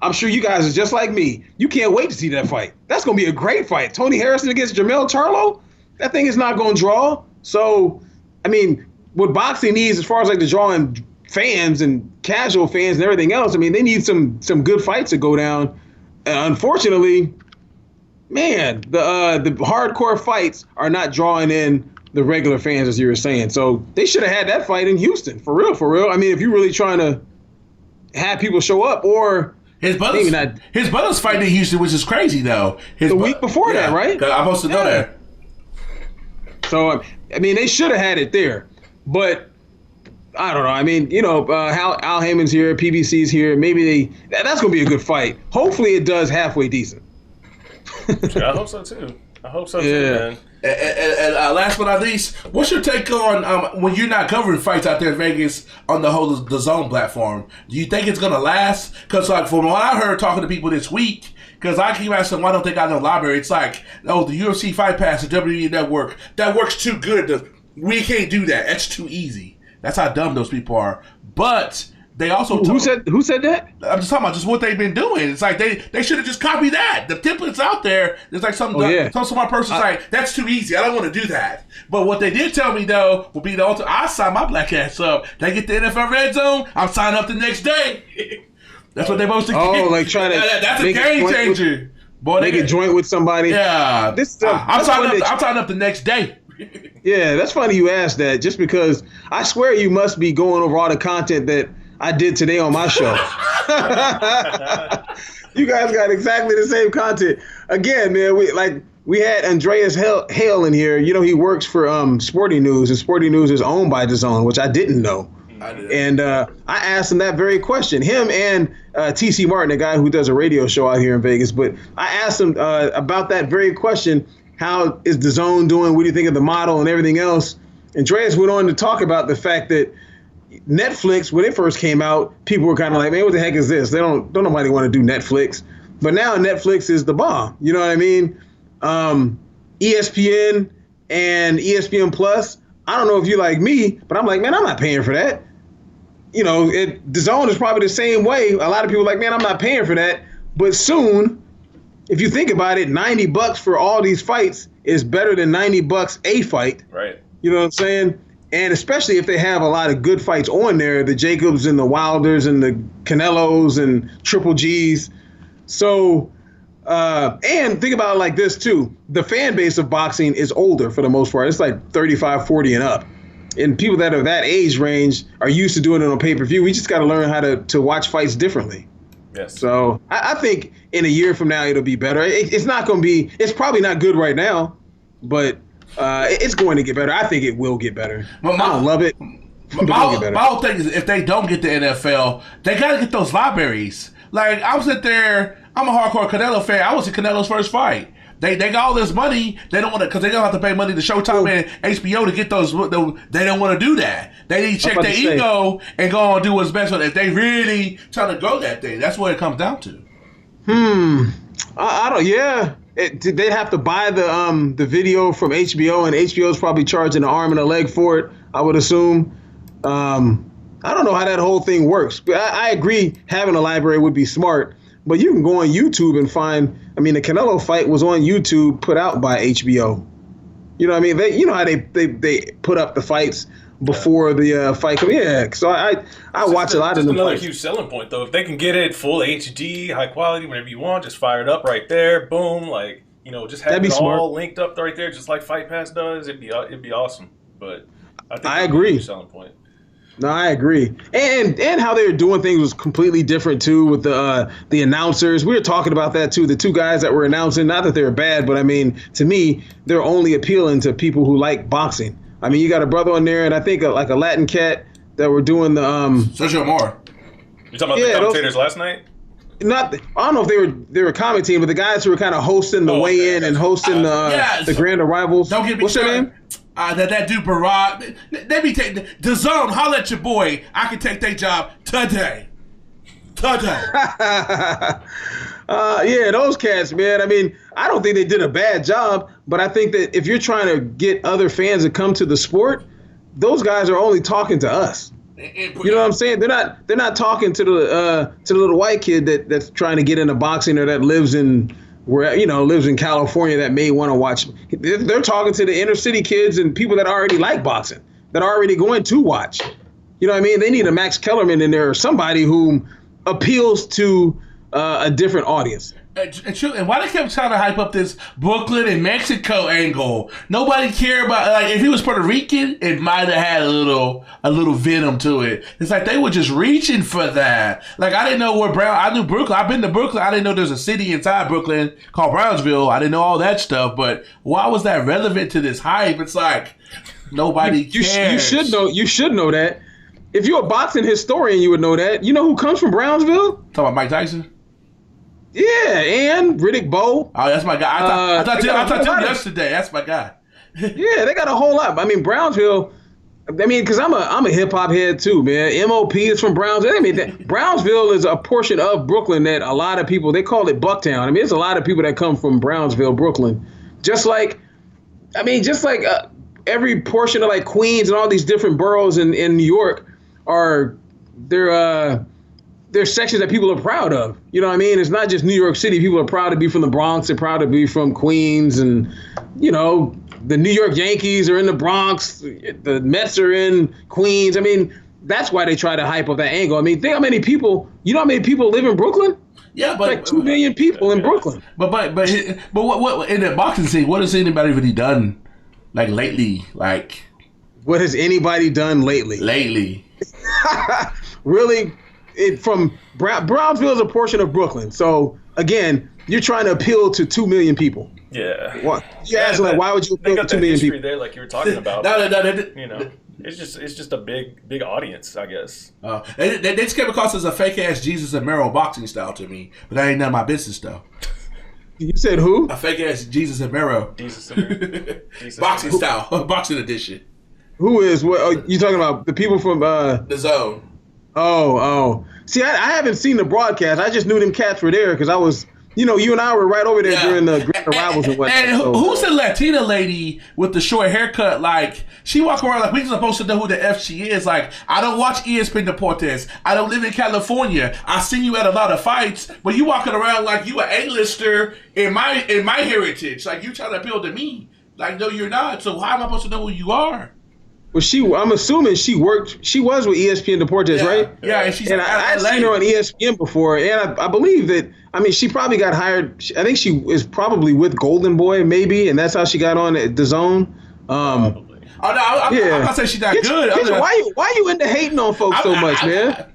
Speaker 5: I'm sure you guys are just like me. You can't wait to see that fight. That's going to be a great fight. Tony Harrison against Jermell Charlo? That thing is not going to draw. So, I mean, what boxing needs as far as like the drawing fans and casual fans and everything else, I mean, they need some good fights to go down. Unfortunately, man, the hardcore fights are not drawing in the regular fans, as you were saying. So they should have had that fight in Houston, for real. I mean, if you're really trying to have people show up, or
Speaker 3: his brother's fighting in Houston, which is crazy though.
Speaker 5: The week before that, right?
Speaker 3: I'm supposed to know that.
Speaker 5: So I mean, they should have had it there, but I don't know. I mean, Al Heyman's here, PBC's here. Maybe that's going to be a good fight. Hopefully, it does halfway decent.
Speaker 4: I hope so too. Man.
Speaker 3: And last but not least, what's your take on when you're not covering fights out there in Vegas on the Zone platform? Do you think it's gonna last? Because like from what I heard talking to people this week, because I keep asking why don't they got no library? It's like, oh, the UFC Fight Pass, the WWE Network, that works too good. We can't do that. That's too easy. That's how dumb those people are. But They also
Speaker 5: Who said that?
Speaker 3: I'm just talking about just what they've been doing. It's like they should have just copied that. The template's out there. There's like some smart person's like, that's too easy. I don't want to do that. But what they did tell me though will be the ultimate. I sign my black ass up. They get the NFL Red Zone. I'm signing up the next day. That's what they're supposed to get.
Speaker 5: Oh, like trying to
Speaker 3: that's a game changer. Boy,
Speaker 5: make a joint with somebody.
Speaker 3: Yeah. I'm signing up the next day.
Speaker 5: Yeah, that's funny you asked that. Just because I swear you must be going over all the content that I did today on my show. You guys got exactly the same content. Again, man, we had Andreas Hale in here. You know, he works for Sporting News, and Sporting News is owned by DAZN, which I didn't know. And I asked him that very question. Him and T.C. Martin, a guy who does a radio show out here in Vegas. But I asked him about that very question. How is DAZN doing? What do you think of the model and everything else? Andreas went on to talk about the fact that Netflix, when it first came out, people were kind of like, man, what the heck is this? Don't nobody want to do Netflix. But now Netflix is the bomb. You know what I mean? ESPN and ESPN Plus. I don't know if you like me, but I'm like, man, I'm not paying for that. You know, DAZN is probably the same way. A lot of people are like, man, I'm not paying for that. But soon, if you think about it, $90 for all these fights is better than $90 a fight.
Speaker 4: Right.
Speaker 5: You know what I'm saying? And especially if they have a lot of good fights on there, the Jacobs and the Wilders and the Canelos and Triple Gs. So, and think about it like this too. The fan base of boxing is older for the most part. It's like 35, 40 and up. And people that are that age range are used to doing it on pay-per-view. We just got to learn how to watch fights differently.
Speaker 4: Yes.
Speaker 5: So I think in a year from now, it'll be better. It's not going to be, it's probably not good right now, but it's going to get better. I think it will get better. I don't love it.
Speaker 3: My whole thing is if they don't get the NFL, they got to get those libraries. Like, I'm sitting there, I'm a hardcore Canelo fan. I was in Canelo's first fight. They got all this money. They don't want to, because they don't have to pay money to Showtime and HBO to get those. They don't want to do that. They need to check their ego and go on and do what's best. So if they really trying to grow that thing, that's what it comes down to.
Speaker 5: I don't. Yeah, they'd have to buy the video from HBO, and HBO's probably charging an arm and a leg for it, I would assume. I don't know how that whole thing works, but I agree having a library would be smart. But you can go on YouTube and find. I mean, the Canelo fight was on YouTube, put out by HBO. You know what I mean? You know how they put up the fights before the fight. Yeah, so I watch a lot of them.
Speaker 4: Another huge selling point, though. If they can get it full HD, high quality, whatever you want, just fire it up right there. Boom, like, you know, just have it all linked up right there, just like Fight Pass does. It'd be awesome. But I think
Speaker 5: I agree.
Speaker 4: A huge selling point.
Speaker 5: No, I agree. And how they were doing things was completely different, too, with the announcers. We were talking about that, too. The two guys that were announcing, not that they were bad, but, I mean, to me, they're only appealing to people who like boxing. I mean, you got a brother on there, and I think like a Latin cat that were doing the
Speaker 3: Sergio Moore.
Speaker 4: You talking about the commentators last night?
Speaker 5: I don't know if they were commentating, but the guys who were kind of hosting the weigh-in and hosting the grand arrivals.
Speaker 3: Don't get me
Speaker 5: What's their name?
Speaker 3: That dude Barad. Let me take the zone. Holler at your boy. I can take their job today.
Speaker 5: Yeah, those cats, man. I mean, I don't think they did a bad job, but I think that if you're trying to get other fans to come to the sport, those guys are only talking to us. You know what I'm saying? They're not talking to the little white kid that's trying to get into boxing or that lives in California that may want to watch. They're talking to the inner city kids and people that already like boxing, that are already going to watch. You know what I mean? They need a Max Kellerman in there or somebody who appeals to a different audience.
Speaker 3: And why they kept trying to hype up this Brooklyn and Mexico angle? Nobody cared about, like, if he was Puerto Rican, it might have had a little venom to it. It's like they were just reaching for that. Like, I didn't know I knew Brooklyn. I've been to Brooklyn. I didn't know there's a city inside Brooklyn called Brownsville. I didn't know all that stuff. But why was that relevant to this hype? It's like nobody cares.
Speaker 5: You should know that. If you're a boxing historian, you would know that. You know who comes from Brownsville?
Speaker 3: Talking about Mike Tyson?
Speaker 5: Yeah, and Riddick Bowe.
Speaker 3: Oh, that's my guy. I thought you yesterday. That's my guy.
Speaker 5: Yeah, they got a whole lot. I mean, Brownsville. I mean, because I'm a hip hop head too, man. MOP is from Brownsville. I mean, Brownsville is a portion of Brooklyn that a lot of people, they call it Bucktown. I mean, there's a lot of people that come from Brownsville, Brooklyn. Just like every portion of like Queens and all these different boroughs in New York are they're sections that people are proud of. You know what I mean? It's not just New York City. People are proud to be from the Bronx. They're proud to be from Queens. And, you know, the New York Yankees are in the Bronx. The Mets are in Queens. I mean, that's why they try to hype up that angle. I mean, think how many people live in Brooklyn?
Speaker 3: Yeah, but
Speaker 5: like 2 million people in Brooklyn.
Speaker 3: But what in the boxing scene? What has anybody really done like lately? Like,
Speaker 5: what has anybody done lately? Really, Brownsville is a portion of Brooklyn. So again, you're trying to appeal to 2 million people.
Speaker 4: Yeah.
Speaker 5: What? You ask like, why would you appeal to 2 million people?
Speaker 4: There, like you were talking about.
Speaker 3: No.
Speaker 4: You know, it's just a big audience, I guess.
Speaker 3: They just came across as a fake ass Jesus and Mero boxing style to me, but that ain't none of my business though.
Speaker 5: You said who?
Speaker 3: A fake ass Jesus and Mero. Boxing style, boxing edition.
Speaker 5: Who is what? Oh, you talking about the people from
Speaker 3: The Zone?
Speaker 5: Oh. See, I haven't seen the broadcast. I just knew them cats were there because I was, you know, you and I were right over there during the Grand Arrivals and whatnot.
Speaker 3: And who's the Latina lady with the short haircut? Like, she walk around like we supposed to know who the F she is. Like, I don't watch ESPN Deportes. I don't live in California. I seen you at a lot of fights, but you walking around like you an A-lister in my heritage. Like, you trying to appeal to me. Like, no, you're not. So how am I supposed to know who you are?
Speaker 5: Well, I'm assuming she was with ESPN Deportes, right?
Speaker 3: Yeah, and
Speaker 5: I've seen her on ESPN before, and I believe that, I mean, she probably got hired, I think she is probably with Golden Boy, maybe, and that's how she got on at The Zone. I'm not saying she's not good. Why you into hating on folks so much, man?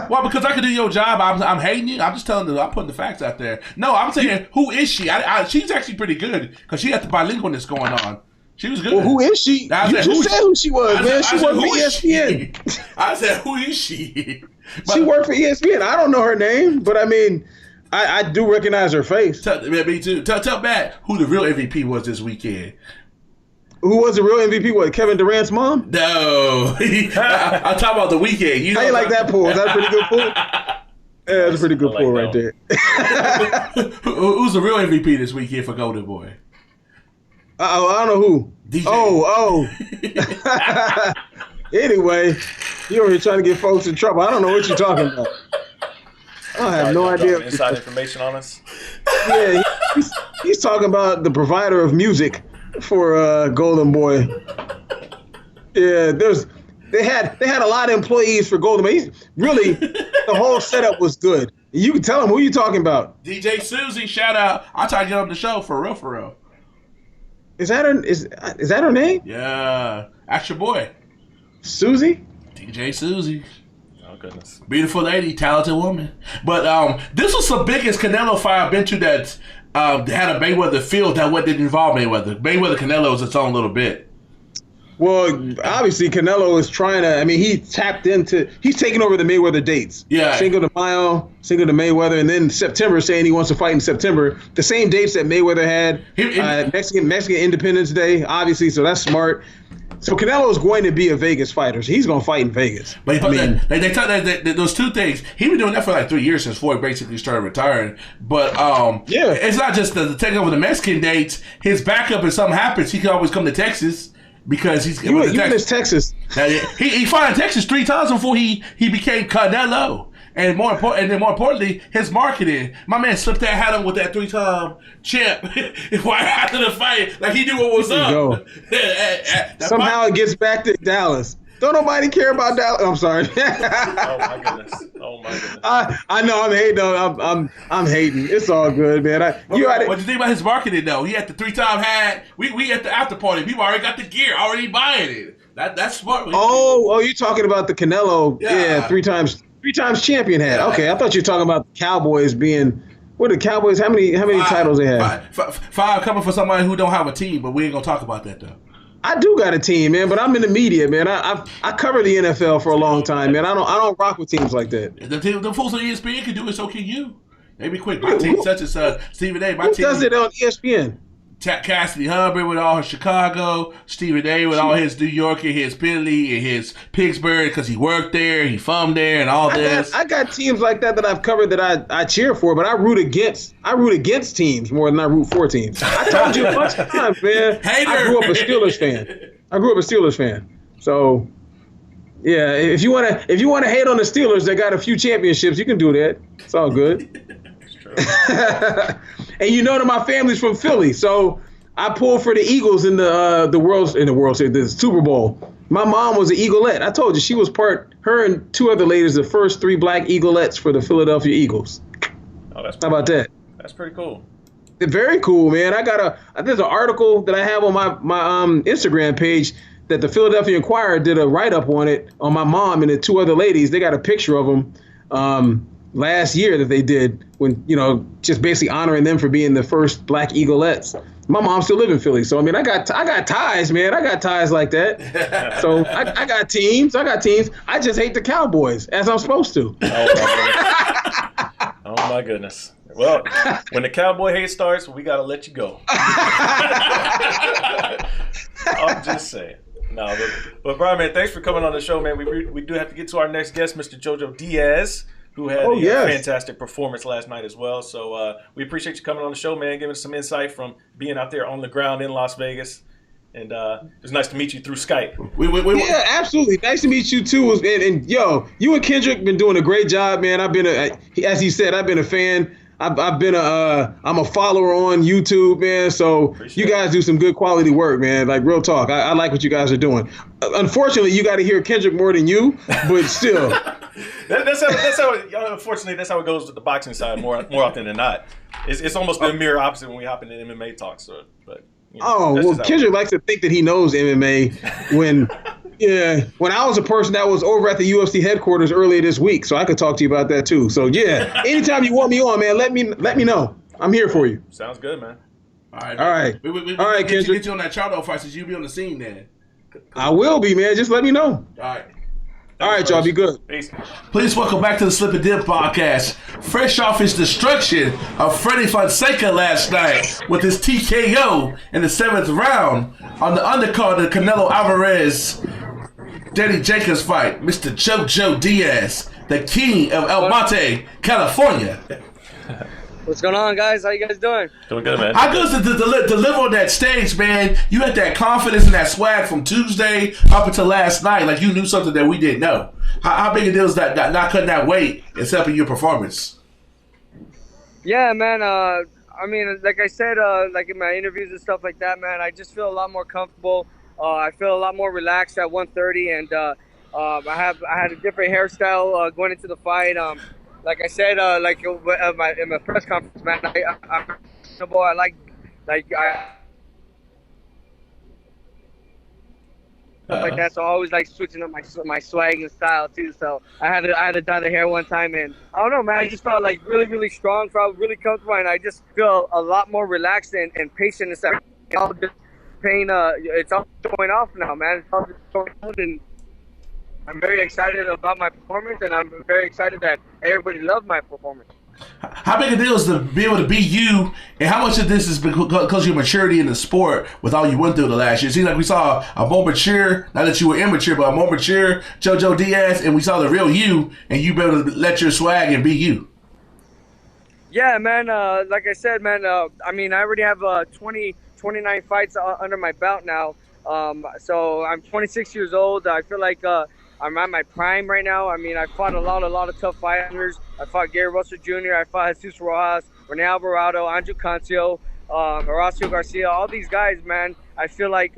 Speaker 3: Well, because I can do your job. I'm hating you. I'm just telling you. I'm putting the facts out there. No, I'm saying, who is she? She's actually pretty good because she got the bilingualness going on. She was good.
Speaker 5: Well, who is she? You just said who she was, man. She worked for ESPN.
Speaker 3: I said, who is she?
Speaker 5: She worked for ESPN. I don't know her name, but I mean, I do recognize her face.
Speaker 3: Me too. Tell Matt who the real MVP was this weekend.
Speaker 5: Who was the real MVP? What, Kevin Durant's mom?
Speaker 3: No. I'm talking about the weekend.
Speaker 5: How you like that pool? Is that a pretty good pool? Yeah, that's a pretty good pool right there.
Speaker 3: Who's the real MVP this weekend for Golden Boy?
Speaker 5: I don't know who.
Speaker 3: DJ.
Speaker 5: Oh. Anyway, you're over here trying to get folks in trouble. I don't know what you're talking about. I have no idea.
Speaker 4: Inside information on us?
Speaker 5: Yeah, he's talking about the provider of music for Golden Boy. Yeah, they had a lot of employees for Golden Boy. Really, the whole setup was good. You can tell him who you talking about.
Speaker 3: DJ Susie, shout out. I'll try to get on the show for real.
Speaker 5: Is that her name?
Speaker 3: Yeah, that's your boy,
Speaker 5: Susie.
Speaker 3: DJ Susie.
Speaker 4: Oh goodness,
Speaker 3: beautiful lady, talented woman. But this was the biggest Canelo fight I've been to that had a Mayweather field that didn't involve Mayweather. Mayweather Canelo is its own little bit.
Speaker 5: Well, obviously Canelo is trying to. I mean, he's taking over the Mayweather dates.
Speaker 3: Yeah,
Speaker 5: Cinco de Mayo, Cinco de Mayweather, and then September, saying he wants to fight in September. The same dates that Mayweather had. Mexican Independence Day, obviously. So that's smart. So Canelo is going to be a Vegas fighter. So he's going to fight in Vegas.
Speaker 3: But they talk those two things. He's been doing that for like 3 years since Floyd basically started retiring. But it's not just the taking over the Mexican dates. His backup, if something happens, he can always come to Texas. Because he's
Speaker 5: you miss Texas.
Speaker 3: He fought in Texas 3 times before he became Canelo. And more importantly, his marketing. My man slipped that hat on with that 3-time champ right after the fight, like he knew what was up.
Speaker 5: Somehow it gets back to Dallas. Don't nobody care about Dallas. I'm sorry.
Speaker 4: Oh my goodness.
Speaker 5: I know I'm hating. I'm hating. It's all good, man.
Speaker 3: What you think about his marketing though? He had the 3-time hat. We at the after party. People already got the gear, already buying it. That's smart.
Speaker 5: Oh, you're talking about the Canelo? Yeah, 3 times champion hat. Yeah. Okay, I thought you were talking about the Cowboys being. What are the Cowboys? How many titles they have?
Speaker 3: 5 coming for somebody who don't have a team, but we ain't gonna talk about that though.
Speaker 5: I do got a team, man, but I'm in the media, man. I cover the NFL for a long time, man. I don't rock with teams like that.
Speaker 3: The fools on ESPN can do it, so can you. They be quick. My team, such as Stephen A.
Speaker 5: Who does it on ESPN?
Speaker 3: Cassidy Hubbard with all his Chicago, Stephen A. with all his New York and his Philly and his Pittsburgh because he worked there, he from there, and all this.
Speaker 5: I got teams like that I've covered that I cheer for, but I root against teams more than I root for teams. I told you a bunch of times, man.
Speaker 3: Hater.
Speaker 5: I grew up a Steelers fan. So Yeah, if you wanna hate on the Steelers, they got a few championships. You can do that. It's all good.
Speaker 4: It's true.
Speaker 5: And you know that my family's from Philly, so I pulled for the Eagles in the World Series, the Super Bowl. My mom was an Eagleette. I told you she was her and two other ladies, the first 3 black Eagleettes for the Philadelphia Eagles.
Speaker 4: Oh, that's
Speaker 5: How about that?
Speaker 4: That's pretty cool.
Speaker 5: Very cool, man. There's an article that I have on my Instagram page that the Philadelphia Inquirer did a write-up on it on my mom and the 2 other ladies. They got a picture of them last year that they did when, just basically honoring them for being the first black Eagleettes. My mom still lives in Philly, so I mean, I got ties, man. I got ties like that. So I got teams. I just hate the Cowboys, as I'm supposed to.
Speaker 4: Oh my goodness. Well, when the Cowboy hate starts, we gotta let you go. I'm just saying. No, but Bryan, man, thanks for coming on the show, man. We do have to get to our next guest, Mr. JoJo Diaz, who had a fantastic performance last night as well. So we appreciate you coming on the show, man, giving us some insight from being out there on the ground in Las Vegas. And it was nice to meet you through Skype.
Speaker 5: Yeah, absolutely. Nice to meet you too. And yo, you and Kendrick been doing a great job, man. As he said, I've been a fan. I'm a follower on YouTube, man. So you guys do some good quality work, man. Like real talk. I like what you guys are doing. Unfortunately, you got to hear Kendrick more than you, but still.
Speaker 4: Unfortunately, that's how it goes with the boxing side more often than not. It's almost the mirror opposite when we hop into MMA talk. So, but
Speaker 5: Kendrick likes to think that he knows MMA when I was a person that was over at the UFC headquarters earlier this week, so I could talk to you about that too. So yeah, anytime you want me on, man, let me know. I'm here for you.
Speaker 4: Sounds good, man.
Speaker 3: All right.
Speaker 5: All right.
Speaker 3: All right, Kendrick. Get you on that Charlo fight since you be on the scene then.
Speaker 5: I will be, man. Just let me know.
Speaker 3: All right.
Speaker 5: All right, y'all. Be good.
Speaker 4: Peace.
Speaker 3: Please welcome back to the Slip and Dip podcast. Fresh off his destruction of Freddie Fonseca last night with his TKO in the 7th round on the undercard of Canelo Alvarez, Danny Jacobs fight, Mr. JoJo Diaz, the king of El Monte, California.
Speaker 6: What's going on, guys? How you guys doing?
Speaker 4: Doing good, man.
Speaker 3: How good is it to live on that stage, man? You had that confidence and that swag from Tuesday up until last night, like you knew something that we didn't know. How big a deal is that not cutting that weight is helping your performance?
Speaker 6: Yeah, man. I mean, like I said, like in my interviews and stuff like that, man, I just feel a lot more comfortable. I feel a lot more relaxed at 130, and I had a different hairstyle going into the fight. Like I said, in my press conference, man, I like stuff like that. So I always like switching up my swag and style too. So I had to dye the hair one time, and I don't know, man. I just felt like really, really strong, felt really comfortable, and I just feel a lot more relaxed and patient and stuff. All this pain, it's all going off now, man. It's all just going on, and I'm very excited about my performance, and I'm very excited that everybody loved my performance.
Speaker 3: How big a deal is to be able to be you, and how much of this is because of your maturity in the sport with all you went through the last year? It seems like we saw a more mature, not that you were immature, but a more mature JoJo Diaz, and we saw the real you, and you be able to let your swag and be you.
Speaker 6: Yeah, man. Like I said, man, I mean, I already have 29 fights under my belt now. So I'm 26 years old. I feel like I'm at my prime right now. I mean, I fought a lot of tough fighters. I fought Gary Russell Jr., I fought Jesus Rojas, Rene Alvarado, Andrew Cancio, Horacio Garcia. All these guys, man, I feel like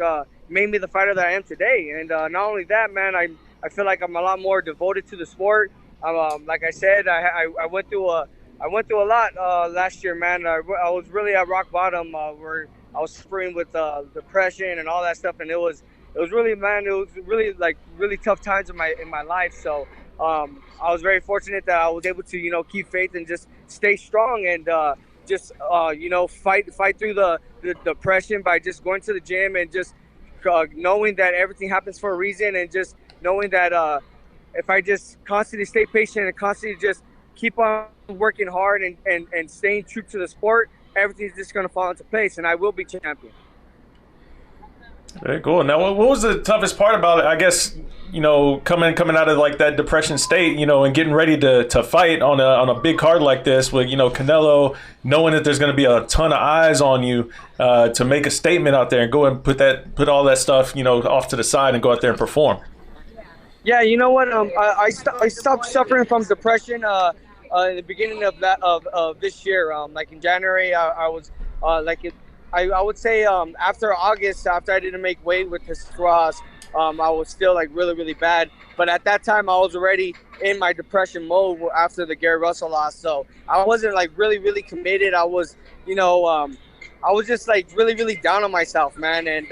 Speaker 6: made me the fighter that I am today. And not only that, man, I feel like I'm a lot more devoted to the sport. Like I said, I went through a lot last year, man. I was really at rock bottom where I was suffering with depression and all that stuff, and it was really, man, it was really like really tough times in my life. So I was very fortunate that I was able to, keep faith and just stay strong and just fight through the depression by just going to the gym and just knowing that everything happens for a reason, and just knowing that if I just constantly stay patient and constantly just keep on working hard and staying true to the sport, everything's just going to fall into place, and I will be champion.
Speaker 4: Very cool. Now, what was the toughest part about it? I guess, coming out of like that depression state, and getting ready to fight on a big card like this with, Canelo, knowing that there's going to be a ton of eyes on you to make a statement out there and go and put all that stuff, off to the side and go out there and perform.
Speaker 6: Yeah, you know what? I stopped suffering from depression in the beginning of this year. Like in January, I was like I would say after August, after I didn't make weight with this Ross, I was still like really really bad. But at that time, I was already in my depression mode after the Gary Russell loss. So I wasn't like really really committed. I was, I was just like really really down on myself, man, and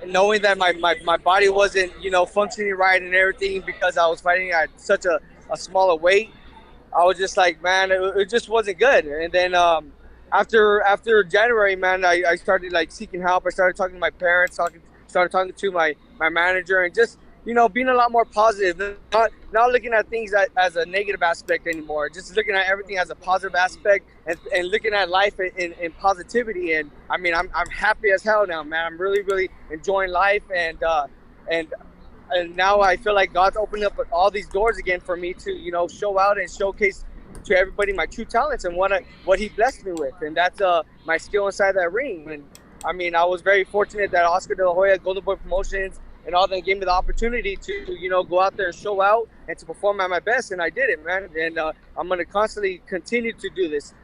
Speaker 6: knowing that my body wasn't, functioning right and everything because I was fighting at such a smaller weight. I was just like, man, it just wasn't good. And then after January, man, I started like seeking help. I started talking to my parents, started talking to my manager, and just being a lot more positive, not looking at things as a negative aspect anymore. Just looking at everything as a positive aspect and looking at life in positivity. And I mean, I'm happy as hell now, man. I'm really really enjoying life, and now I feel like God's opened up all these doors again for me to show out and showcase to everybody my true talents and what He blessed me with, and that's my skill inside that ring. And I mean, I was very fortunate that Oscar De La Hoya, Golden Boy Promotions, and all that gave me the opportunity to go out there and show out and to perform at my best, and I did it, man. And I'm gonna constantly continue to do this.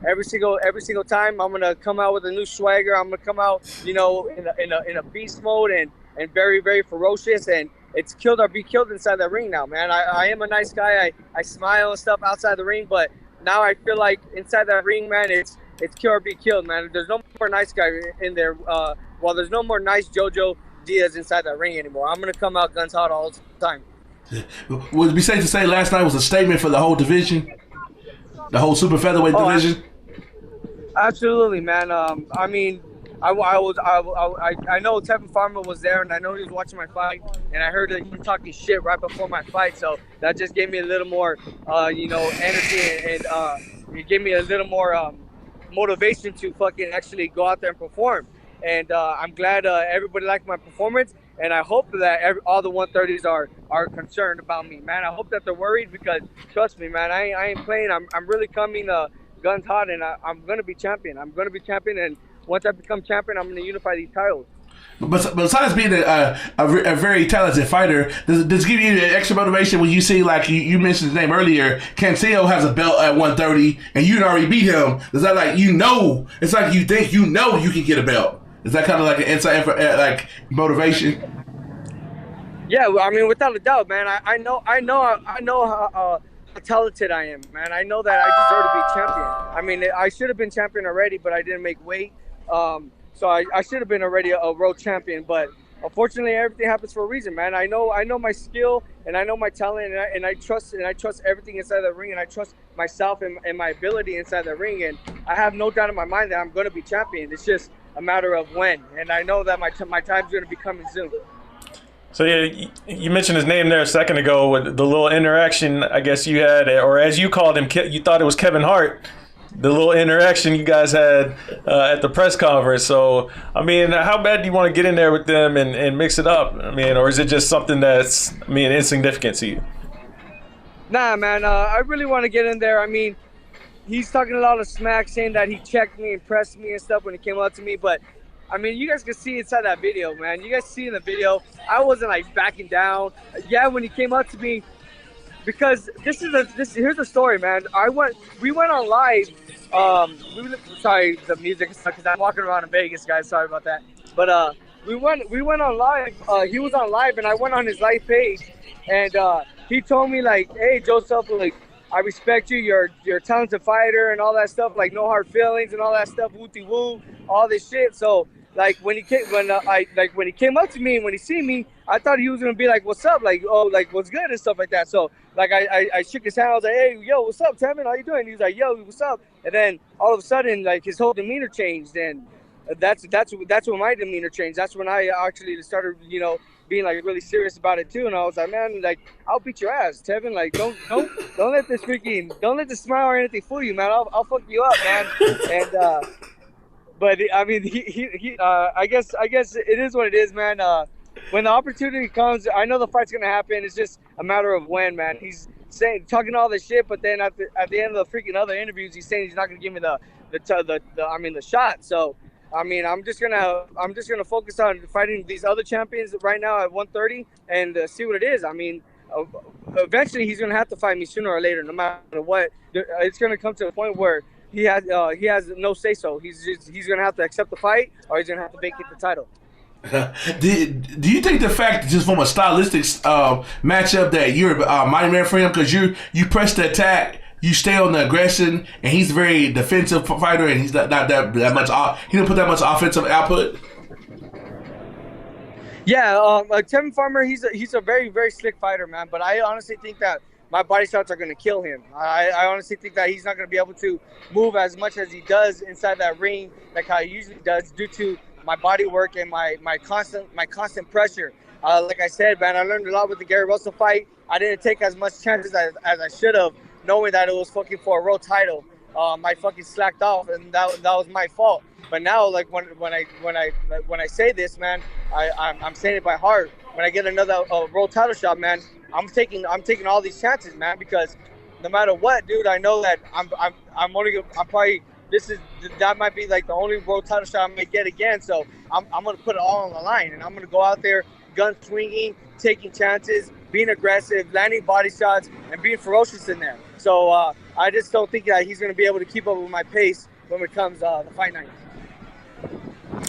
Speaker 6: Every single time, I'm gonna come out with a new swagger. I'm gonna come out, in a beast mode and very very ferocious. And it's killed or be killed inside that ring now, man. I am a nice guy. I smile and stuff outside the ring, but now I feel like inside that ring, man, it's kill or be killed, man. There's no more nice guy in there. There's no more nice JoJo Diaz inside that ring anymore. I'm gonna come out guns hot all the time.
Speaker 3: Would it be safe to say last night was a statement for the whole division, the whole super featherweight division?
Speaker 6: Absolutely, man. I mean, I know Tevin Farmer was there, and I know he was watching my fight, and I heard that he was talking shit right before my fight, so that just gave me a little more, energy, and it gave me a little more motivation to fucking actually go out there and perform. And I'm glad everybody liked my performance, and I hope that all the 130s are concerned about me, man. I hope that they're worried because, trust me, man, I ain't playing. I'm really coming guns hot, and I'm gonna be champion. I'm gonna be champion, and once I become champion, I'm gonna unify these titles.
Speaker 3: But besides being a very talented fighter, does it give you extra motivation when you see, like you mentioned his name earlier, Cantillo has a belt at 130 and you'd already beat him? Is that like, it's like you think you can get a belt? Is that kind of like an insight for like motivation?
Speaker 6: Yeah, I mean, without a doubt, man. I know how talented I am, man. I know that I deserve to be champion. I mean, I should have been champion already, but I didn't make weight. So I should have been already a world champion, but unfortunately, everything happens for a reason, man. I know my skill and I know my talent, and I trust everything inside the ring, and I trust myself and my ability inside the ring, and I have no doubt in my mind that I'm going to be champion. It's just a matter of when, and I know that my time's going to be coming soon.
Speaker 4: So yeah, you mentioned his name there a second ago with the little interaction I guess you had, or as you called him, you thought it was Kevin Hart. The little interaction you guys had at the press conference. So, I mean, how bad do you want to get in there with them and mix it up? I mean, or is it just something that's, insignificant to you?
Speaker 6: Nah, man, I really want to get in there. I mean, he's talking a lot of smack, saying that he checked me and pressed me and stuff when he came up to me. But, I mean, you guys can see inside that video, man. You guys see in the video, I wasn't, like, backing down. Yeah, when he came up to me, because here's the story, man. We went on live. Sorry, the music, because I'm walking around in Vegas, guys. Sorry about that. But we went on live. He was on live, and I went on his live page, and he told me like, "Hey, Joseph, like, I respect you. You're a talented fighter and all that stuff. Like, no hard feelings and all that stuff. Wooty woo, all this shit." So like when he came up to me and when he seen me, I thought he was gonna be like, "What's up?" Like, "Oh, like, what's good?" and stuff like that. So like I shook his hand. I was like, "Hey, yo, what's up, Tevin? How you doing?" He was like, "Yo, what's up?" And then all of a sudden, like, his whole demeanor changed, and that's when my demeanor changed. That's when I actually started, being like really serious about it too. And I was like, "Man, like, I'll beat your ass, Tevin. Like, don't let this smile or anything fool you, man. I'll fuck you up, man." And but I mean, he I guess it is what it is, man. When the opportunity comes, I know the fight's gonna happen. It's just a matter of when, man. He's talking all this shit, but then at the end of the freaking other interviews, he's saying he's not gonna give me the shot. So I mean, I'm just gonna focus on fighting these other champions right now at 130 and see what it is. I mean, uh, eventually he's gonna have to fight me sooner or later, no matter what. It's gonna come to a point where he has no say so. He's gonna have to accept the fight, or he's gonna have to vacate the title.
Speaker 3: Do you think the fact just from a stylistic matchup that you're a mighty man for him because you press the attack, you stay on the aggression, and he's a very defensive fighter, and he's not that much. He don't put that much offensive output.
Speaker 6: Yeah, Kevin Farmer, he's a very, very slick fighter, man. But I honestly think that my body shots are going to kill him. I honestly think that he's not going to be able to move as much as he does inside that ring, like how he usually does, due to my body work and my constant pressure. Like I said, man, I learned a lot with the Gary Russell fight. I didn't take as much chances as I should have, knowing that it was fucking for a world title. I fucking slacked off, and that was my fault. But now, like when I say this, man, I'm saying it by heart. When I get another world title shot, man, I'm taking all these chances, man, because no matter what, dude, I know that I'm probably that might be like the only world title shot I may get again. So I'm gonna put it all on the line, and I'm gonna go out there, gun swinging, taking chances, being aggressive, landing body shots, and being ferocious in there. So I just don't think that he's gonna be able to keep up with my pace when it comes the fight night.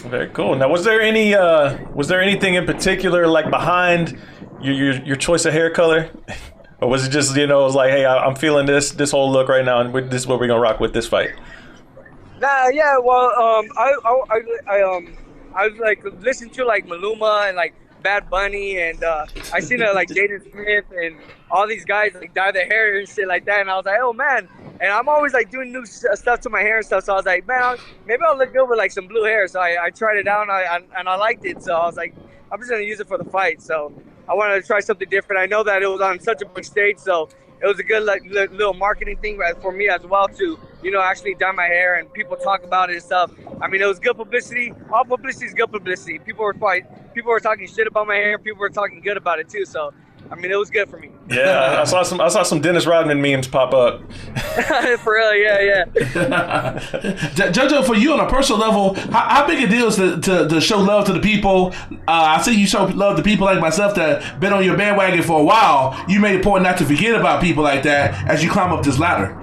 Speaker 4: Very cool. Now, was there anything in particular like behind your choice of hair color, or was it just it was like, hey, I'm feeling this whole look right now, and this is what we're gonna rock with this fight?
Speaker 6: Nah, yeah. Well, I was like listening to like Maluma and like Bad Bunny, and I seen like Jaden Smith and all these guys like dye their hair and shit like that, and I was like, oh man. And I'm always like doing new stuff to my hair and stuff, so I was like, man, maybe I'll look good with like some blue hair. So I tried it out, and I liked it. So I was like, I'm just gonna use it for the fight. So I wanted to try something different. I know that it was on such a big stage, so it was a good like little marketing thing for me as well to actually dye my hair and people talk about it and stuff. I mean, it was good publicity. All publicity is good publicity. People were talking shit about my hair. People were talking good about it too. So I mean, it was good for me.
Speaker 4: Yeah, I saw some Dennis Rodman memes pop up.
Speaker 6: For real, yeah.
Speaker 3: JoJo, for you on a personal level, how big a deal is to show love to the people? I see you show love to people like myself that been on your bandwagon for a while. You made a point not to forget about people like that as you climb up this ladder.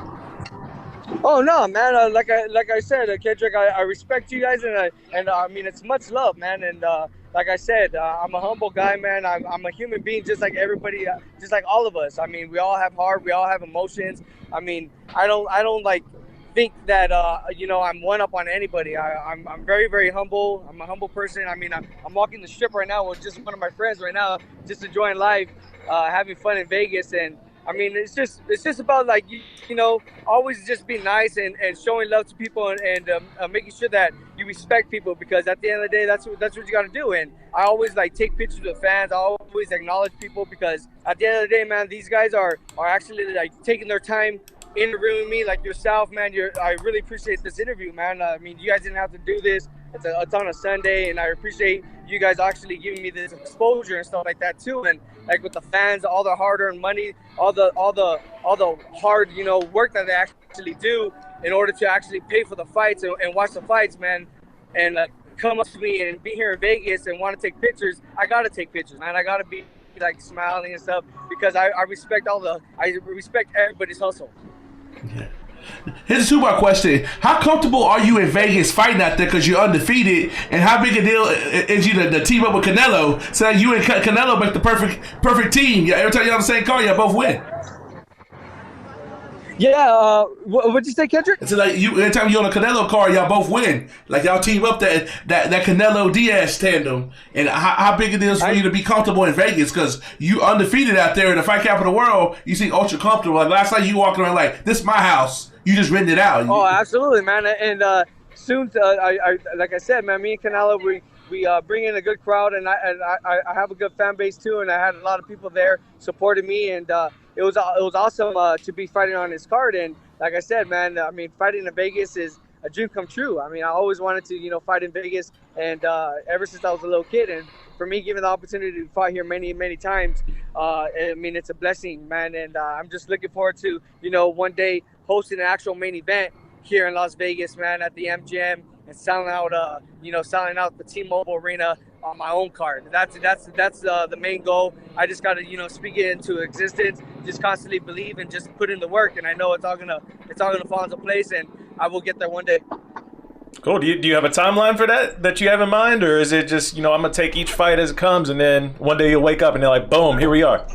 Speaker 6: Oh no, man! Like I said, Kendrick, I respect you guys, and I mean it's much love, man. And like I said, I'm a humble guy, man. I'm a human being, just like everybody, just like all of us. I mean, we all have heart, we all have emotions. I mean, I don't like think that I'm one up on anybody. I'm very, very humble. I'm a humble person. I mean, I'm walking the strip right now with just one of my friends right now, just enjoying life, having fun in Vegas. And I mean, it's just about like always just being nice and showing love to people and making sure that you respect people, because at the end of the day, that's what you got to do. And I always like take pictures with fans. I always acknowledge people, because at the end of the day, man, these guys are actually like taking their time interviewing me, like yourself, man. I really appreciate this interview, man. I mean, you guys didn't have to do this. It's on a Sunday, and I appreciate you guys actually giving me this exposure and stuff like that too. And like with the fans, all the hard-earned money, all the hard work that they actually do in order to actually pay for the fights and watch the fights, man. And come up to me and be here in Vegas and want to take pictures. I gotta take pictures, man. I gotta be like smiling and stuff, because I respect everybody's hustle.
Speaker 3: Yeah. Here's a two-part question. How comfortable are you in Vegas fighting out there because you're undefeated? And how big a deal is you to team up with Canelo? So you and Canelo make the perfect team. Yeah, every time you're on the same car, y'all both win.
Speaker 6: Yeah, what'd you say, Kendrick?
Speaker 3: It's like every time you're on a Canelo car, y'all both win. Like y'all team up that Canelo Diaz tandem. And how big it is for you to be comfortable in Vegas, because you undefeated out there in the fight capital of the world. You seem ultra comfortable. Like last night, you walking around like, this is my house. You just rented it out.
Speaker 6: Oh, absolutely, man. And soon, I like I said, man, me and Canelo, we bring in a good crowd, and I have a good fan base too, and I had a lot of people there supporting me, and it was awesome to be fighting on his card. And like I said, man, I mean, fighting in Vegas is a dream come true. I mean, I always wanted to fight in Vegas, and ever since I was a little kid, and for me, given the opportunity to fight here many times, I mean, it's a blessing, man. And I'm just looking forward to one day hosting an actual main event here in Las Vegas, man, at the MGM and selling out the T-Mobile Arena on my own card. That's the main goal. I just got to speak it into existence, just constantly believe and just put in the work, and I know it's all gonna fall into place, and I will get there one day.
Speaker 4: Cool. Do you have a timeline for that you have in mind, or is it just I'm gonna take each fight as it comes, and then one day you'll wake up and they're like, boom, here we are?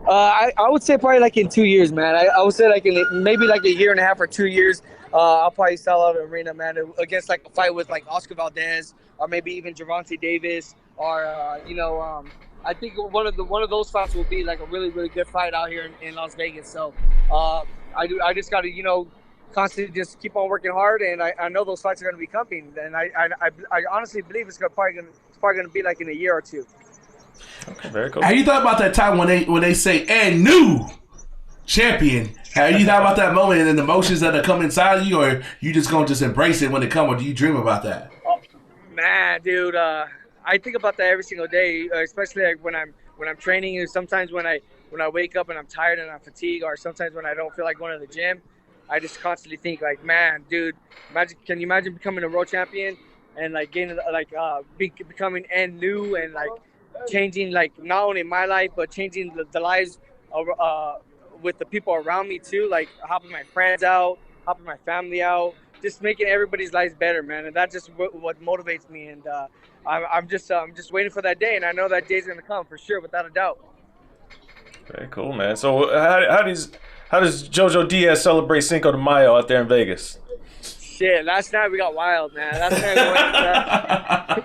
Speaker 6: I would say probably like in 2 years, man. I would say like in maybe like a year and a half or 2 years. I'll probably sell out an arena, man, against like a fight with like Oscar Valdez or maybe even Gervonta Davis or I think one of those fights will be like a really, really good fight out here in Las Vegas. So I just got to constantly just keep on working hard, and I know those fights are going to be coming, and I honestly believe it's probably going to be like in a year or two.
Speaker 4: Okay, very cool.
Speaker 3: Have you thought about that time when they say "and new champion"? Have you thought about that moment and the emotions that come inside of you, or you just gonna embrace it when it comes, or do you dream about that?
Speaker 6: Oh, man, dude, I think about that every single day, especially like when I'm training. Sometimes when I wake up and I'm tired and I'm fatigued, or sometimes when I don't feel like going to the gym, I just constantly think like, man, dude, can you imagine becoming a world champion and like getting becoming and new and like changing like not only my life but changing the lives with the people around me too, like helping my friends out, helping my family out, just making everybody's lives better, man. And that's just what motivates me. And I'm just waiting for that day, and I know that day's gonna come for sure, without a doubt.
Speaker 4: Very cool, man. So how does JoJo Diaz celebrate Cinco de Mayo out there in Vegas?
Speaker 6: Shit, last night we got wild, man. Last night we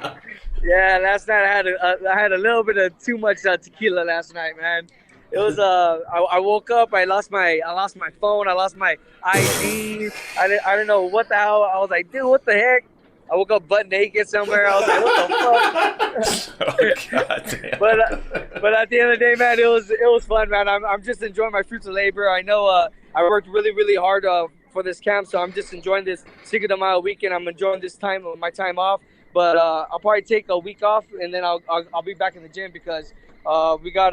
Speaker 6: went. Yeah, last night I had a little bit of too much tequila last night, man. It was I woke up, I lost my phone, I lost my ID. I didn't know what the hell. I was like, dude, what the heck? I woke up butt naked somewhere. I was like, what the fuck?
Speaker 4: Oh, God damn.
Speaker 6: But at the end of the day, man, it was fun, man. I'm just enjoying my fruits of labor. I know I worked really, really hard for this camp, so I'm just enjoying this Cinco de Mayo weekend. I'm enjoying this time, my time off. But I'll probably take a week off, and then I'll be back in the gym because we got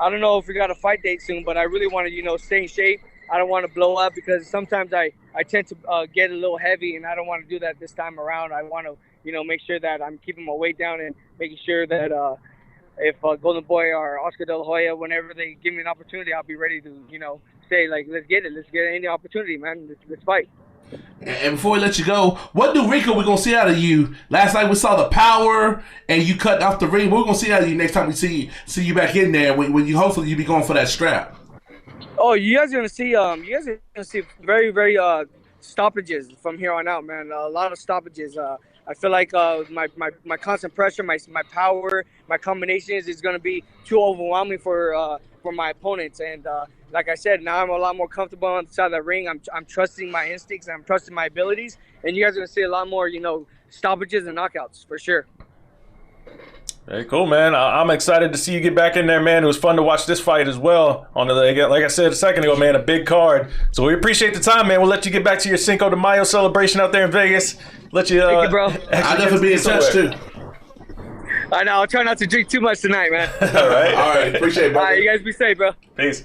Speaker 6: I don't know if we got a fight date soon, but I really want to stay in shape. I don't want to blow up because sometimes I tend to get a little heavy, and I don't want to do that this time around. I want to make sure that I'm keeping my weight down and making sure that if Golden Boy or Oscar De La Hoya, whenever they give me an opportunity, I'll be ready to say like, let's get any opportunity, man. Let's fight.
Speaker 3: And before we let you go, what new Rico we gonna see out of you? Last night we saw the power, and you cut off the ring. What we gonna see out of you next time we see you back in there when you hopefully you be going for that strap?
Speaker 6: Oh, you guys are gonna see very, very stoppages from here on out, man. A lot of stoppages. I feel like my constant pressure, my power, my combinations is gonna be too overwhelming for my opponents. And like I said, now I'm a lot more comfortable on the side of the ring. I'm trusting my instincts and I'm trusting my abilities. And you guys are gonna see a lot more, stoppages and knockouts for sure.
Speaker 4: Very cool, man. I'm excited to see you get back in there, man. It was fun to watch this fight as well. Like I said a second ago, man, a big card. So we appreciate the time, man. We'll let you get back to your Cinco de Mayo celebration out there in Vegas. Let you.
Speaker 6: Thank you, bro.
Speaker 3: I'll definitely be in touch too.
Speaker 6: I know. I'll try not to drink too much tonight, man.
Speaker 4: All right.
Speaker 3: All right. Appreciate it, bro.
Speaker 6: All right, you guys be safe, bro.
Speaker 4: Peace.